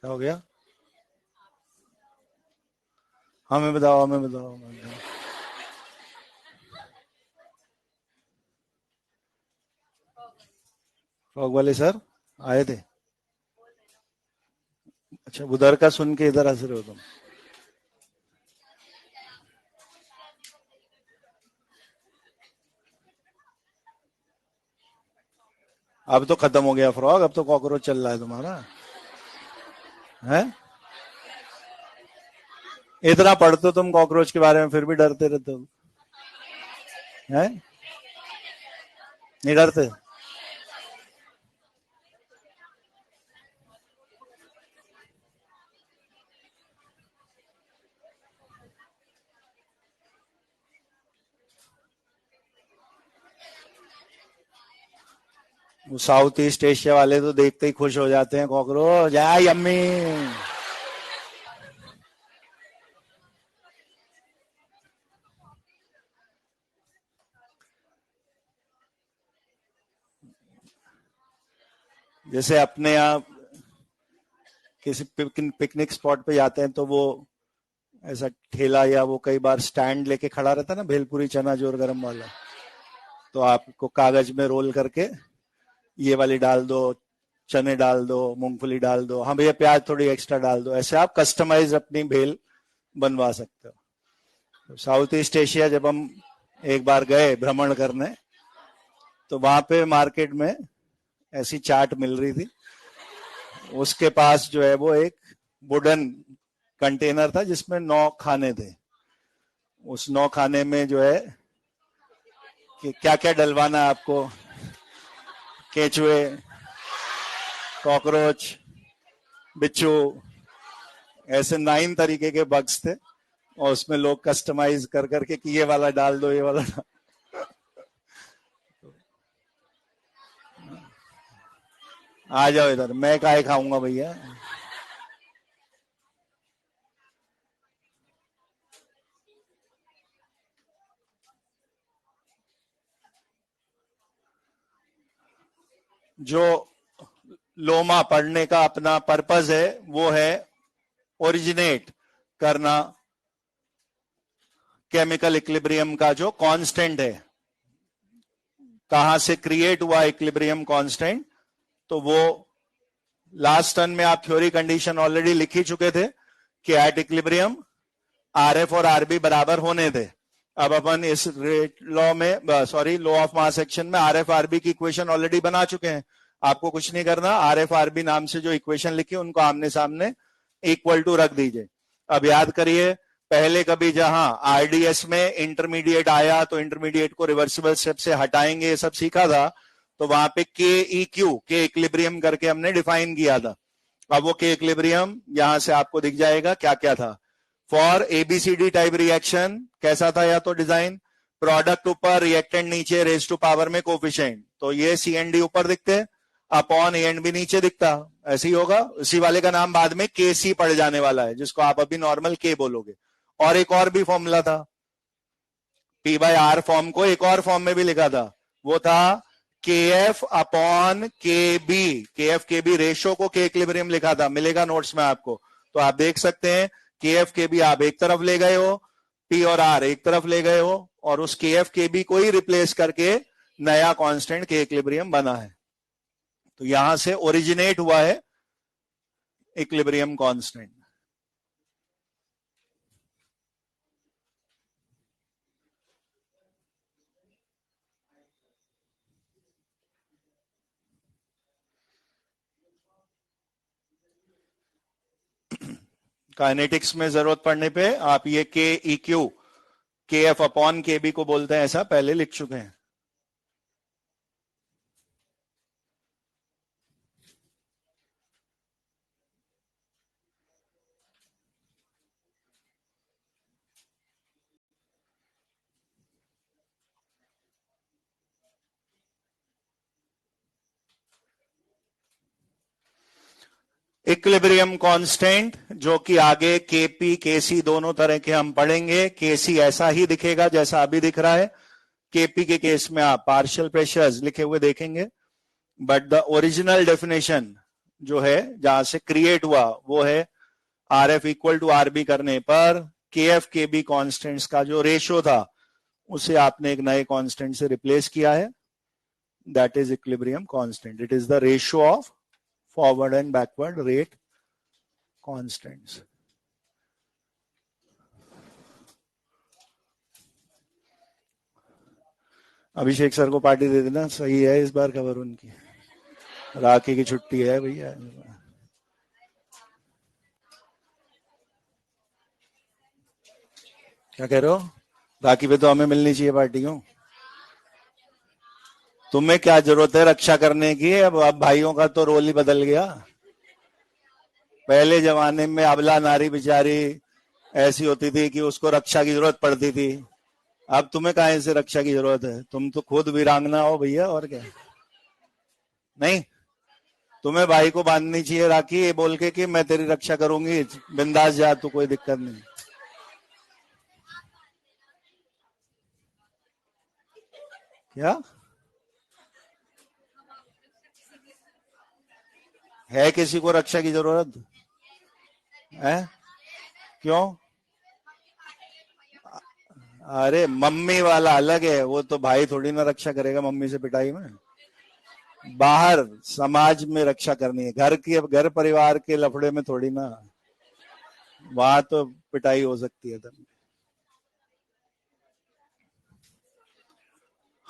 क्या हो गया? हमें बताओ, हमें बताओ, हमें बताओ। फ्रॉग वाले सर आए थे? अच्छा, उधर का सुन के इधर हंस रहे हो तुम? अब तो खत्म हो गया फ्रॉग, अब तो कॉकरोच चल रहा है तुम्हारा, है? इतना पढ़ते हो तुम कॉकरोच के बारे में, फिर भी डरते रहते हो, हैं? नहीं डरते? वो साउथ ईस्ट एशिया वाले तो देखते ही खुश हो जाते हैं, कॉकरोच जय अम्मी। जैसे अपने यहाँ किसी पिकनिक स्पॉट पे जाते हैं तो वो ऐसा ठेला या वो कई बार स्टैंड लेके खड़ा रहता है ना, भेलपुरी चना जोर गरम वाला, तो आपको कागज में रोल करके ये वाली डाल दो, चने डाल दो, मूंगफली डाल दो, हाँ भैया प्याज थोड़ी एक्स्ट्रा डाल दो, ऐसे आप कस्टमाइज अपनी भेल बनवा सकते हो। तो साउथ ईस्ट एशिया जब हम एक बार गए भ्रमण करने, तो वहां पे मार्केट में ऐसी चाट मिल रही थी, उसके पास जो है वो एक वुडन कंटेनर था जिसमें 9 खाने थे। उस 9 खाने में जो है कि क्या क्या डलवाना है आपको, केचुए, कॉकरोच, बिच्छू, ऐसे 9 तरीके के बग्स थे, और उसमें लोग कस्टमाइज कर करके कि ये वाला डाल दो, ये वाला डाल। आ जाओ इधर, मैं काहे खाऊंगा भैया। जो लोमा पढ़ने का अपना पर्पस है वो है ओरिजिनेट करना केमिकल इक्विलिब्रियम का जो कांस्टेंट है, कहां से क्रिएट हुआ इक्विलिब्रियम कांस्टेंट। तो वो लास्ट टर्न में आप थ्योरी कंडीशन ऑलरेडी लिख ही चुके थे कि एट इक्विलिब्रियम आरएफ और आरबी बराबर होने थे। अब अपन इस रेट लॉ में, sorry law of mass section में आरएफ आरबी की इक्वेशन ऑलरेडी बना चुके हैं। आपको कुछ नहीं करना, आरएफ आरबी नाम से जो इक्वेशन लिखी उनको आमने सामने इक्वल टू रख दीजिए। अब याद करिए, पहले कभी जहां आरडीएस में इंटरमीडिएट आया तो इंटरमीडिएट को रिवर्सिबल स्टेप से हटाएंगे, ये सब सीखा था, तो वहां पे के ई क्यू, के इक्विलिब्रियम करके हमने डिफाइन किया था। अब वो के इक्विलिब्रियम यहां से आपको दिख जाएगा क्या क्या था। फॉर एबीसीडी टाइप रिएक्शन कैसा था, या तो डिजाइन प्रोडक्ट ऊपर रिएक्टेंट नीचे रेज टू पावर में कोफिशिएंट, तो ये सी एंड डी ऊपर दिखते, अपॉन ए एंड बी नीचे दिखता, ऐसे ही होगा। उसी वाले का नाम बाद में के सी पड़ जाने वाला है, जिसको आप अभी नॉर्मल के बोलोगे। और एक और भी फॉर्मूला था, पी बाय आर फॉर्म को एक और फॉर्म में भी लिखा था, वो था के एफ अपॉन के बी, के एफ के बी रेशो को के इक्विलिब्रियम लिखा था, मिलेगा नोट्स में आपको। तो आप देख सकते हैं के एफ के बी आप एक तरफ ले गए हो, पी और आर एक तरफ ले गए हो, और उस के एफ के बी को ही रिप्लेस करके नया कांस्टेंट के इक्विलिब्रियम बना है। तो यहां से ओरिजिनेट हुआ है इक्विलिब्रियम कांस्टेंट। काइनेटिक्स में जरूरत पड़ने पे आप ये के ई क्यू, के एफ अपॉन के बी को बोलते हैं, ऐसा पहले लिख चुके हैं। इक्विलिब्रियम कांस्टेंट जो कि आगे केपी केसी दोनों तरह के हम पढ़ेंगे। केसी ऐसा ही दिखेगा जैसा अभी दिख रहा है, केपी के केस में आप पार्शियल प्रेशर्स लिखे हुए देखेंगे, बट द ओरिजिनल डेफिनेशन जो है जहां से क्रिएट हुआ वो है R F equal to R B करने पर के एफ के बी कॉन्स्टेंट्स का जो रेशियो था उसे आपने एक नए कांस्टेंट से रिप्लेस किया है. That is equilibrium constant. It is the ratio of forward and backward rate constants. Abhishek sir को पार्टी दे देना. सही है इस बार खबर उनकी. राखी की छुट्टी है भैया. क्या कह रहे हो? राखी पे तो हमें मिलनी चाहिए पार्टी को. तुम्हें क्या जरूरत है रक्षा करने की? अब भाइयों का तो रोल ही बदल गया. पहले जमाने में अबला नारी बेचारी ऐसी होती थी कि उसको रक्षा की जरूरत पड़ती थी. अब तुम्हें कहां से रक्षा की जरूरत है? तुम तो खुद वीरांगना हो भैया. और क्या? नहीं, तुम्हें भाई को बांधनी चाहिए राखी ये बोल के कि मैं तेरी रक्षा करूंगी, बिंदास जा तू, कोई दिक्कत नहीं. क्या है? किसी को रक्षा की जरूरत है? क्यों? अरे मम्मी वाला अलग है. वो तो भाई थोड़ी ना रक्षा करेगा मम्मी से पिटाई में. बाहर समाज में रक्षा करनी है. घर की घर परिवार के लफड़े में थोड़ी ना. वहां तो पिटाई हो सकती है तब.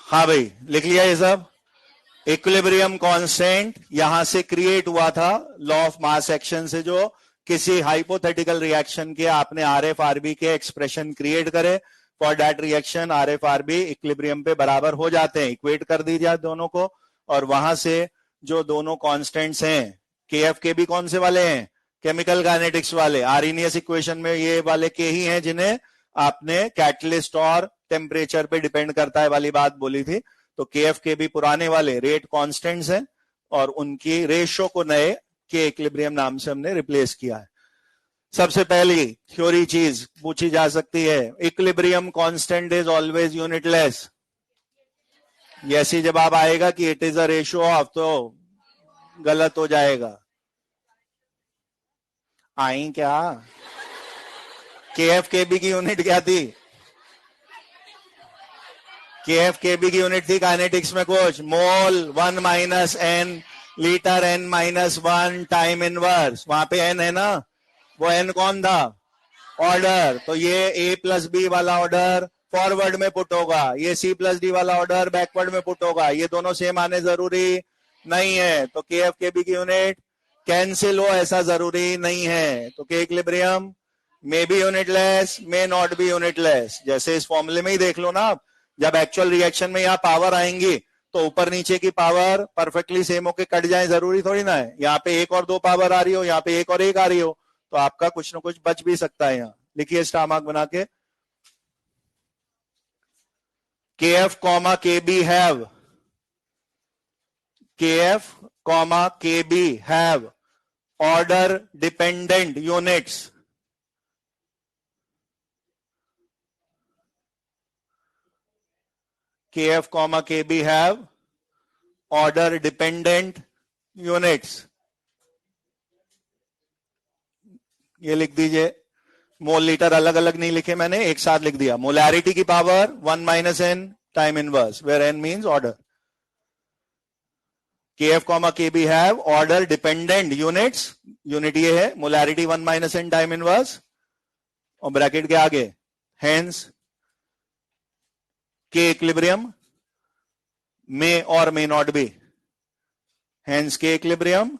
हाँ भाई, लिख लिया ये सब. इक्विलिब्रियम कांस्टेंट यहां से क्रिएट हुआ था लॉ ऑफ मास एक्शन से. जो किसी हाइपोथेटिकल रिएक्शन के आपने आर एफ आरबी के एक्सप्रेशन क्रिएट करे, for that reaction R F R B equilibrium पे बराबर हो जाते हैं. इक्वेट कर दीजिए दोनों को और वहां से जो दोनों कांस्टेंट्स हैं के एफ के बी कौन से वाले हैं? केमिकल काइनेटिक्स वाले. आर्हेनियस इक्वेशन में ये वाले के ही हैं जिन्हें आपने कैटलिस्ट और टेम्परेचर पे डिपेंड करता है वाली बात बोली थी. तो के एफ के भी पुराने वाले रेट कांस्टेंट्स हैं और उनकी रेशियो को नए के इक्विलिब्रियम नाम से हमने रिप्लेस किया है. सबसे पहली थ्योरी चीज पूछी जा सकती है, equilibrium constant is always unitless. ऐसी जवाब आएगा कि it is a ratio of, तो गलत हो जाएगा. आई क्या? के एफ के बी की यूनिट क्या थी? के एफ के बी की यूनिट थी काइनेटिक्स में कुछ mole 1 minus N litre N minus 1 time inverse. वहां पे एन है ना. वो एन कौन था? ऑर्डर. तो ये ए प्लस बी वाला ऑर्डर फॉरवर्ड में पुट होगा, ये सी प्लस डी वाला ऑर्डर बैकवर्ड में पुट होगा. ये दोनों सेम आने जरूरी नहीं है. तो के एफ के बी की यूनिट कैंसिल हो ऐसा जरूरी नहीं है. तो के equilibrium may be unitless, may not B unitless. जैसे इस फॉर्मूले में ही देख लो ना आप, जब एक्चुअल रिएक्शन में यहाँ पावर आएंगी तो ऊपर नीचे की पावर परफेक्टली सेम होके कट जाए जरूरी थोड़ी ना है. यहाँ पे एक और दो पावर आ रही हो, यहाँ पे एक और एक आ रही हो, तो आपका कुछ ना कुछ बच भी सकता है. यहाँ लिखिए स्टार मार्क बना के, K F comma K B have, K F comma K B have order dependent units. KF comma KB have order dependent units. ये लिख दीजिए. मोल लीटर अलग अलग नहीं लिखे मैंने, एक साथ लिख दिया. मोलैरिटी की power 1 minus N time inverse, where N means order. KF comma KB have order dependent units. Unit ये है molarity 1 minus N time inverse और ब्रैकेट के आगे hence K equilibrium may or may not be. Hence K equilibrium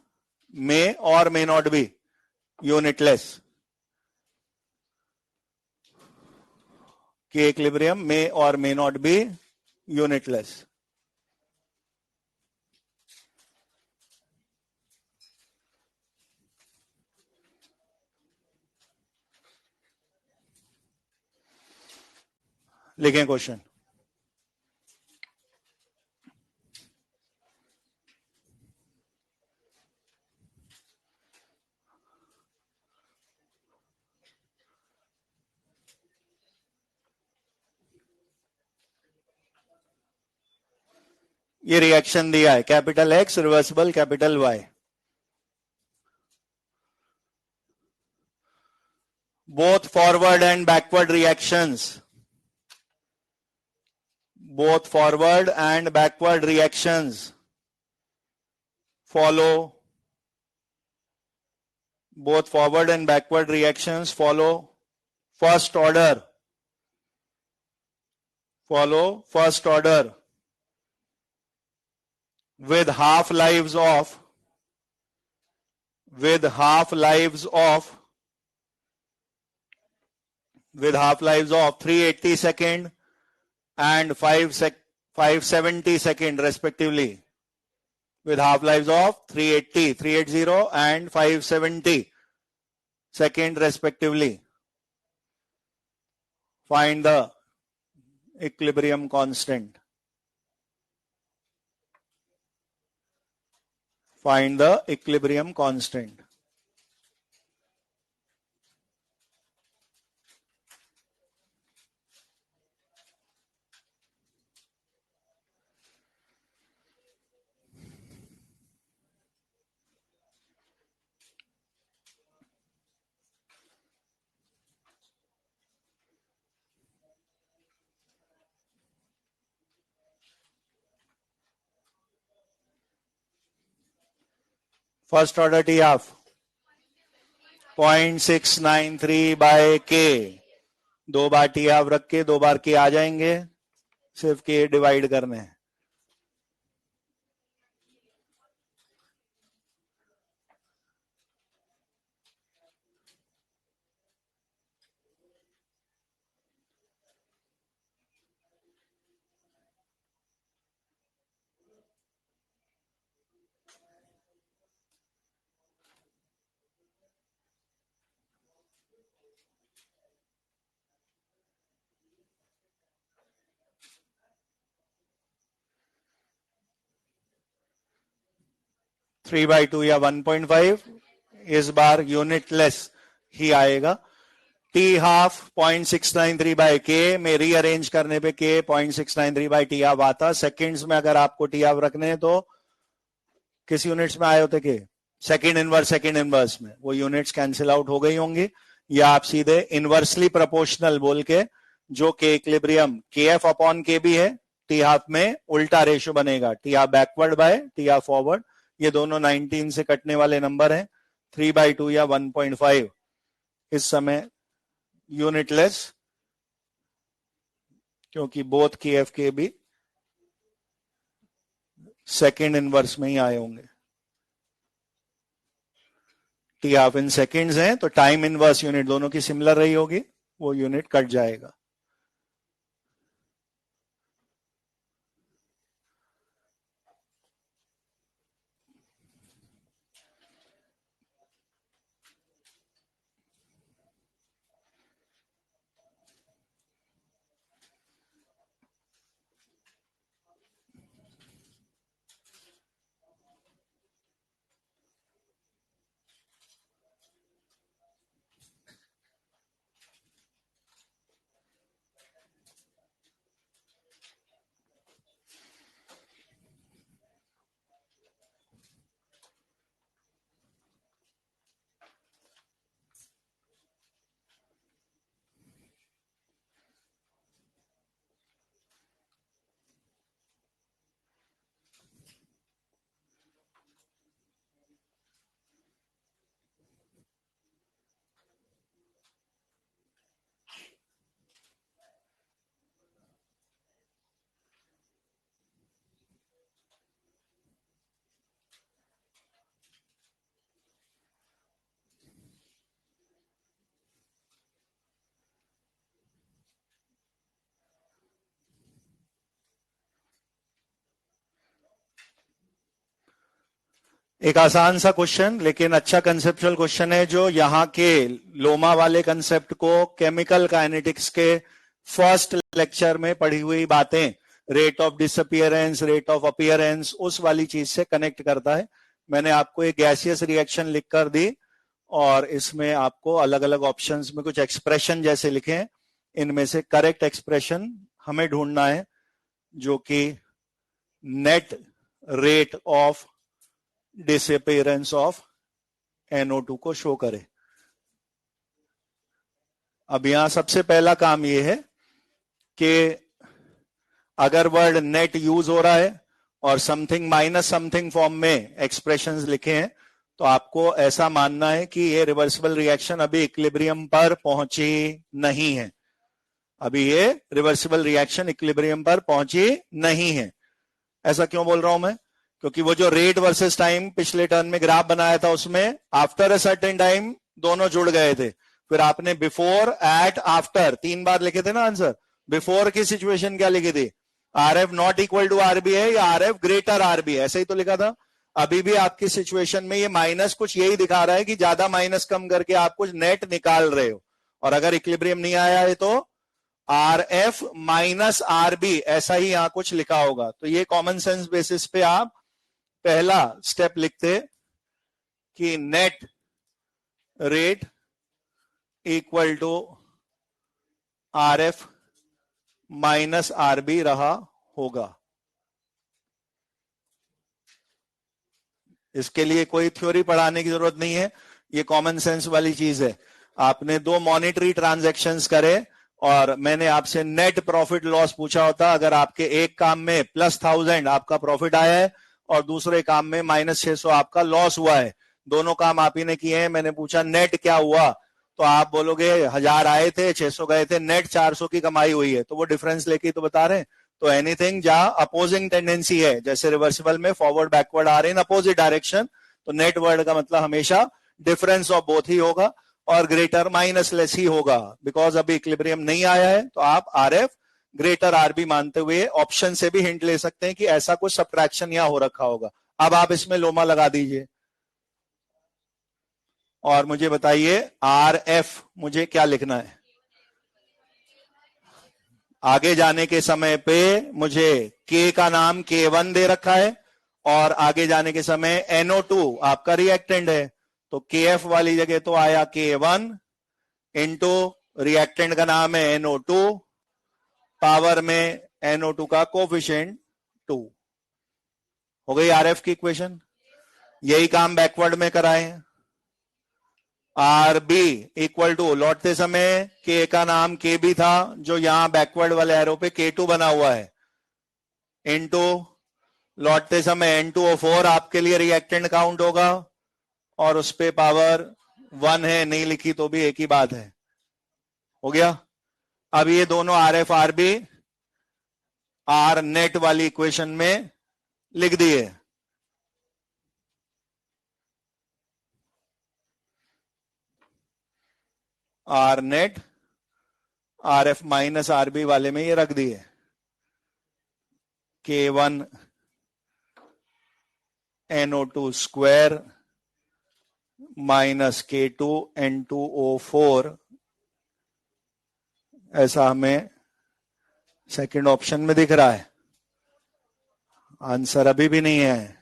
may or may not be unitless. K equilibrium may or may not be unitless. लिखें question. ये reaction दिया है capital X reversible capital Y. both forward and backward reactions, both forward and backward reactions follow, both forward and backward reactions follow first order, with half lives of 380 second and 570 second respectively, with half lives of 380 and 570 second respectively. Find the equilibrium constant. Find the equilibrium constant. First order T half 0.693 by K. दो बार T half रख के दो बार के आ जाएंगे, सिर्फ के divide करने हैं. थ्री बाई टू या 1.5 इस बार यूनिटलेस ही आएगा. टी हाफ 0.693 बाय के में रीअरेंज करने पे के 0.693 बाय टी हाफ आता. सेकेंड्स में अगर आपको टी हाफ रखने हैं तो किस यूनिट्स में आए होते के? सेकेंड इनवर्स में. वो यूनिट्स कैंसिल आउट हो गई होंगी, या आप सीधे इनवर्सली प्रोपोर्शनल बोल के जो के इक्विलिब्रियम के एफ अपॉन के भी है, टी हाफ में उल्टा रेशो बनेगा, T half backward bye T half forward. ये दोनों 19 से कटने वाले नंबर हैं. 3/2 या 1.5 इस समय यूनिटलेस, क्योंकि बोथ के एफ के भी सेकेंड इनवर्स में ही आए होंगे. टी हाफ इन सेकेंड्स हैं तो टाइम इनवर्स यूनिट दोनों की सिमिलर रही होगी, वो यूनिट कट जाएगा. एक आसान सा क्वेश्चन लेकिन अच्छा कंसेप्चुअल क्वेश्चन है, जो यहाँ के लोमा वाले कंसेप्ट को केमिकल काइनेटिक्स के फर्स्ट लेक्चर में पढ़ी हुई बातें, rate of disappearance, rate of appearance, उस वाली चीज से कनेक्ट करता है. मैंने आपको एक गैसियस रिएक्शन लिख कर दी और इसमें आपको अलग अलग ऑप्शंस में कुछ एक्सप्रेशन जैसे लिखे हैं. इनमें से करेक्ट एक्सप्रेशन हमें ढूंढना है जो कि net rate of disappearance of NO2 को शो करे. अब यहां सबसे पहला काम ये है कि अगर वर्ड नेट यूज हो रहा है और समथिंग माइनस समथिंग फॉर्म में एक्सप्रेशंस लिखे हैं, तो आपको ऐसा मानना है कि ये रिवर्सिबल रिएक्शन अभी इक्विलिब्रियम पर पहुंची नहीं है। अभी ये रिवर्सिबल रिएक्शन इक्विलिब्रियम पर पहुंची नहीं है। ऐसा क्यों बोल रहा हूं मैं? क्योंकि वो जो रेट वर्सेस टाइम पिछले टर्न में ग्राफ बनाया था, उसमें आफ्टर अ सर्टेन टाइम दोनों जुड़ गए थे। फिर आपने बिफोर, एट, आफ्टर 3 बार लिखे थे ना आंसर। बिफोर की सिचुएशन क्या लिखी थी? R F not equal to R B है या आर एफ ग्रेटर आरबी है, ऐसे ही तो लिखा था। अभी भी आपकी सिचुएशन में ये माइनस कुछ यही दिखा रहा है कि ज्यादा माइनस कम करके आप कुछ नेट निकाल रहे हो, और अगर इक्विलिब्रियम नहीं आया है तो R F minus R B, ऐसा ही यहां कुछ लिखा होगा। तो ये कॉमन सेंस बेसिस पे आप पहला स्टेप लिखते कि net rate equal to R F minus R B रहा होगा। इसके लिए कोई थ्योरी पढ़ाने की जरूरत नहीं है, ये कॉमन सेंस वाली चीज है। आपने 2 मॉनिटरी ट्रांजैक्शंस करे और मैंने आपसे नेट प्रॉफिट लॉस पूछा होता, अगर आपके एक काम में +1000 आपका प्रॉफिट आया है और दूसरे काम में -600 आपका लॉस हुआ है, दोनों काम आप ही ने किए हैं, मैंने पूछा नेट क्या हुआ, तो आप बोलोगे 1000 आए थे 600 गए थे, नेट 400 की कमाई हुई है। तो वो डिफरेंस लेके तो बता रहे हैं। तो एनीथिंग जहां अपोजिंग टेंडेंसी है, जैसे रिवर्सिबल में फॉरवर्ड बैकवर्ड आ रहे हैं अपोजिट डायरेक्शन, तो नेट वर्ड का मतलब हमेशा डिफरेंस ऑफ बोथ ही होगा और ग्रेटर माइनस लेस ही होगा। बिकॉज अभी इक्विलिब्रियम नहीं आया है, तो आप आर एफ ग्रेटर आरबी मानते हुए ऑप्शन से भी हिंट ले सकते हैं कि ऐसा कुछ सब्ट्रैक्शन यहां हो रखा होगा। अब आप इसमें लोमा लगा दीजिए और मुझे बताइए आर एफ मुझे क्या लिखना है। आगे जाने के समय पे मुझे के का नाम K1 दे रखा है और आगे जाने के समय NO2 आपका रिएक्टेंट है, तो KF वाली जगह तो आया K1 इंटू रिएक्टेंट का नाम है NO2, पावर में NO2 का कोफिशिएंट 2। हो गई आरएफ की इक्वेशन। यही काम बैकवर्ड में कराए। आर बी इक्वल टू, लौटते समय के का नाम के बी था जो यहां बैकवर्ड वाले एरो पे K2 बना हुआ है, इनटू लौटते समय N2O4 आपके लिए रिएक्टेंट काउंट होगा और उस पे पावर 1 है, नहीं लिखी तो भी एक ही बात है। हो गया। अब ये दोनों R F R B R net वाली इक्वेशन में लिख दिए। R net R F minus R B वाले में ये रख दिए। K1 NO2 square minus K2 N2O4, ऐसा हमें सेकंड ऑप्शन में दिख रहा है। आंसर अभी भी नहीं है,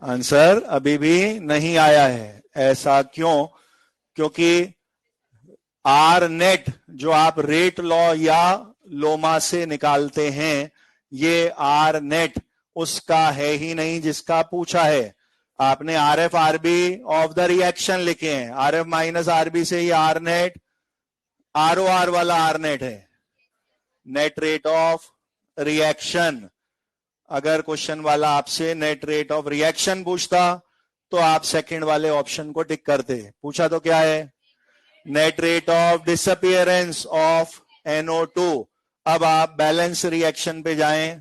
आंसर अभी भी नहीं आया है। ऐसा क्यों? क्योंकि आर नेट जो आप रेट लॉ या लोमा से निकालते हैं, ये आर नेट उसका है ही नहीं जिसका पूछा है। आपने R F R B of the reaction लिखे हैं, R F minus R B से ही R net R O R वाला आर नेट है, नेट रेट ऑफ रिएक्शन। अगर क्वेश्चन वाला आपसे नेट रेट ऑफ रिएक्शन पूछता तो आप सेकंड वाले ऑप्शन को टिक करते। पूछा तो क्या है? Net rate of disappearance of NO2। अब आप बैलेंस रिएक्शन पे जाएं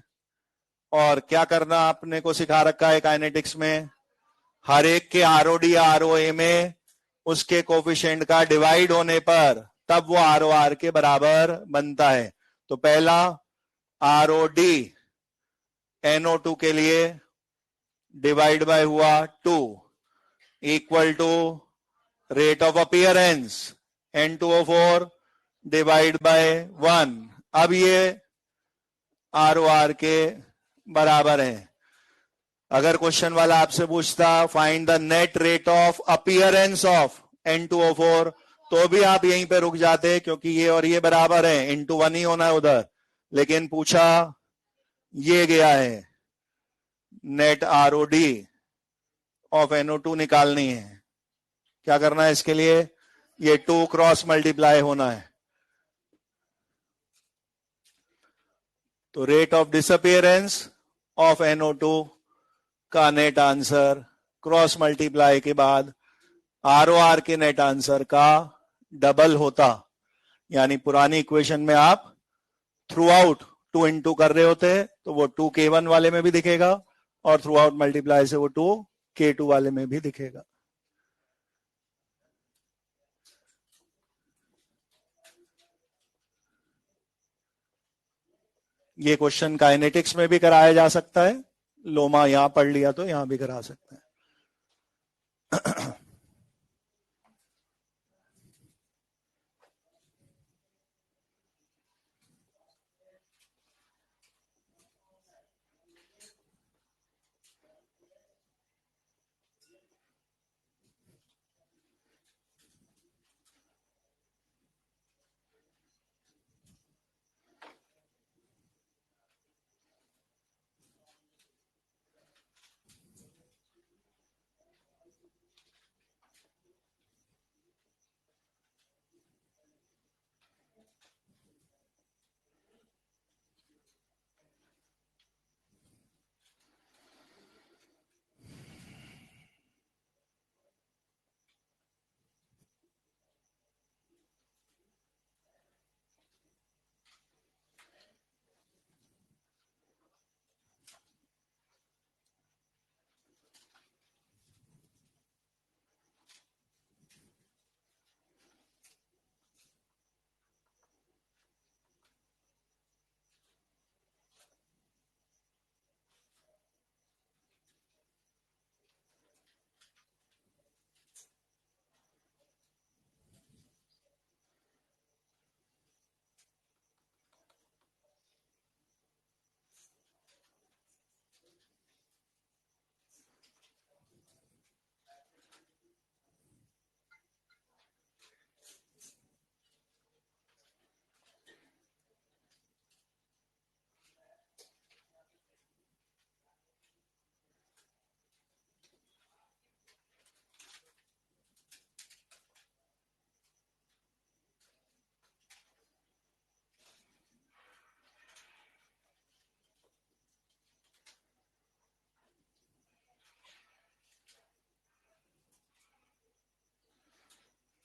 और क्या करना आपने को सिखा रखा है काइनेटिक्स में, हर एक के ROD या ROA में उसके कोफिशिएंट का डिवाइड होने पर तब वो ROR के बराबर बनता है। तो पहला ROD NO2 के लिए डिवाइड बाय हुआ 2 equal to rate of appearance N2O4 divide by 1। अब ये ROR के बराबर है। अगर क्वेश्चन वाला आपसे पूछता find the net rate of appearance of N2O4, तो भी आप यहीं पे रुक जाते क्योंकि ये और ये बराबर है, इंटू 1 ही होना है उधर। लेकिन पूछा ये गया है, नेट ROD ऑफ NO2 निकालनी है। क्या करना है इसके लिए? ये 2 क्रॉस मल्टीप्लाई होना है। तो rate of disappearance of NO2 का नेट आंसर क्रॉस मल्टीप्लाई के बाद ROR के नेट आंसर का डबल होता, यानी पुरानी इक्वेशन में आप थ्रू आउट 2 इंटू कर रहे होते तो वो 2K1 वाले में भी दिखेगा और थ्रू आउट मल्टीप्लाई से वो 2K2 वाले में भी दिखेगा। ये क्वेश्चन काइनेटिक्स में भी कराया जा सकता है, लोमा यहां पढ़ लिया तो यहां भी करा सकते हैं।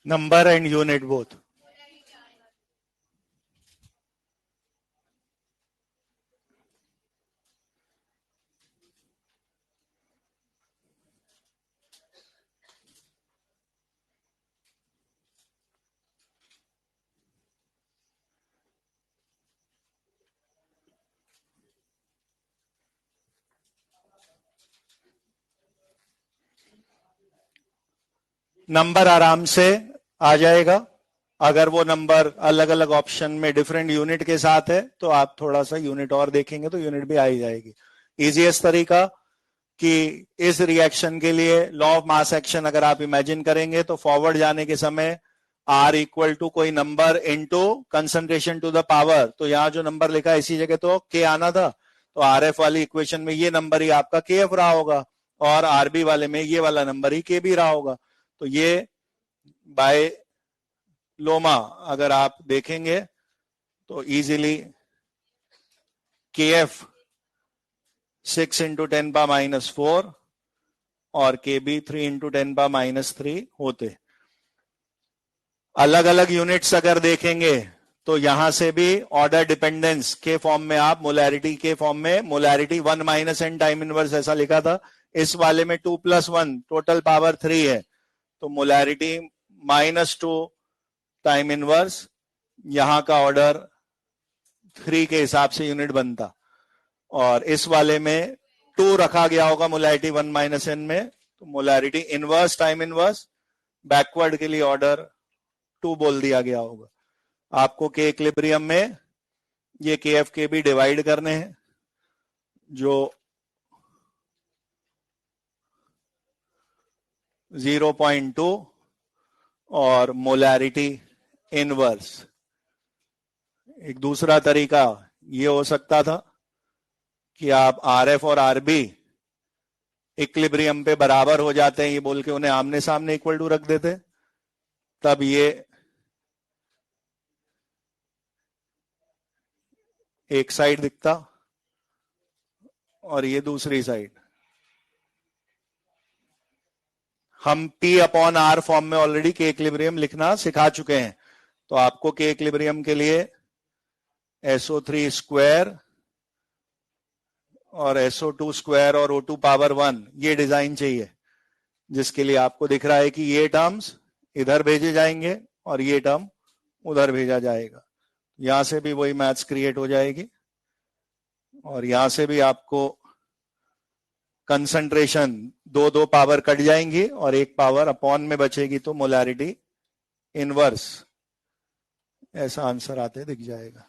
Number and unit both. Number आराम से आ जाएगा, अगर वो नंबर अलग अलग ऑप्शन में डिफरेंट यूनिट के साथ है तो आप थोड़ा सा यूनिट और देखेंगे तो यूनिट भी आ ही जाएगी। इजीएस्ट तरीका कि इस रिएक्शन के लिए लॉ ऑफ मास एक्शन अगर आप इमेजिन करेंगे तो फॉरवर्ड जाने के समय R इक्वल टू कोई number into concentration to the power, तो यहां जो नंबर लिखा है इसी जगह तो K आना था, तो RF वाली इक्वेशन में ये नंबर ही आपका KF रहा होगा और RB वाले में ये वाला नंबर ही KB रहा होगा। तो ये बाय लोमा अगर आप देखेंगे तो इजीली KF 6 इंटू 10⁻⁻⁴ और KB 3 इंटू 10⁻³ होते। अलग अलग यूनिट्स अगर देखेंगे तो यहां से भी ऑर्डर डिपेंडेंस के फॉर्म में आप मोलैरिटी के फॉर्म में मोलैरिटी 1 - n टाइम इनवर्स ऐसा लिखा था, इस वाले में 2 + 1 टोटल पावर 3 है, तो मोलैरिटी -2 टाइम इनवर्स, यहां का ऑर्डर 3 के हिसाब से यूनिट बनता, और इस वाले में 2 रखा गया होगा मोलैरिटी 1 - n में, तो molarity inverse time inverse, backward के लिए ऑर्डर 2 बोल दिया गया होगा। आपको के इक्विलिब्रियम में ये KF के भी डिवाइड करने हैं, जो 0.2 और मोलैरिटी इनवर्स। एक दूसरा तरीका ये हो सकता था कि आप RF और RB इक्विलिब्रियम पे बराबर हो जाते हैं ये बोल के उन्हें आमने सामने इक्वल टू रख देते, तब ये एक साइड दिखता और ये दूसरी साइड। हम P अपॉन R फॉर्म में ऑलरेडी के इक्विलिब्रियम लिखना सिखा चुके हैं, तो आपको के इक्विलिब्रियम के लिए SO3 स्क्वायर और SO2 स्क्वायर और O2 पावर 1 ये डिजाइन चाहिए, जिसके लिए आपको दिख रहा है कि ये टर्म्स इधर भेजे जाएंगे और ये टर्म उधर भेजा जाएगा। यहां से भी वही मैथ्स क्रिएट हो जाएगी और यहां से भी आपको कंसंट्रेशन दो पावर कट जाएंगी और एक पावर अपॉन में बचेगी, तो मोलैरिटी इनवर्स ऐसा आंसर आते दिख जाएगा।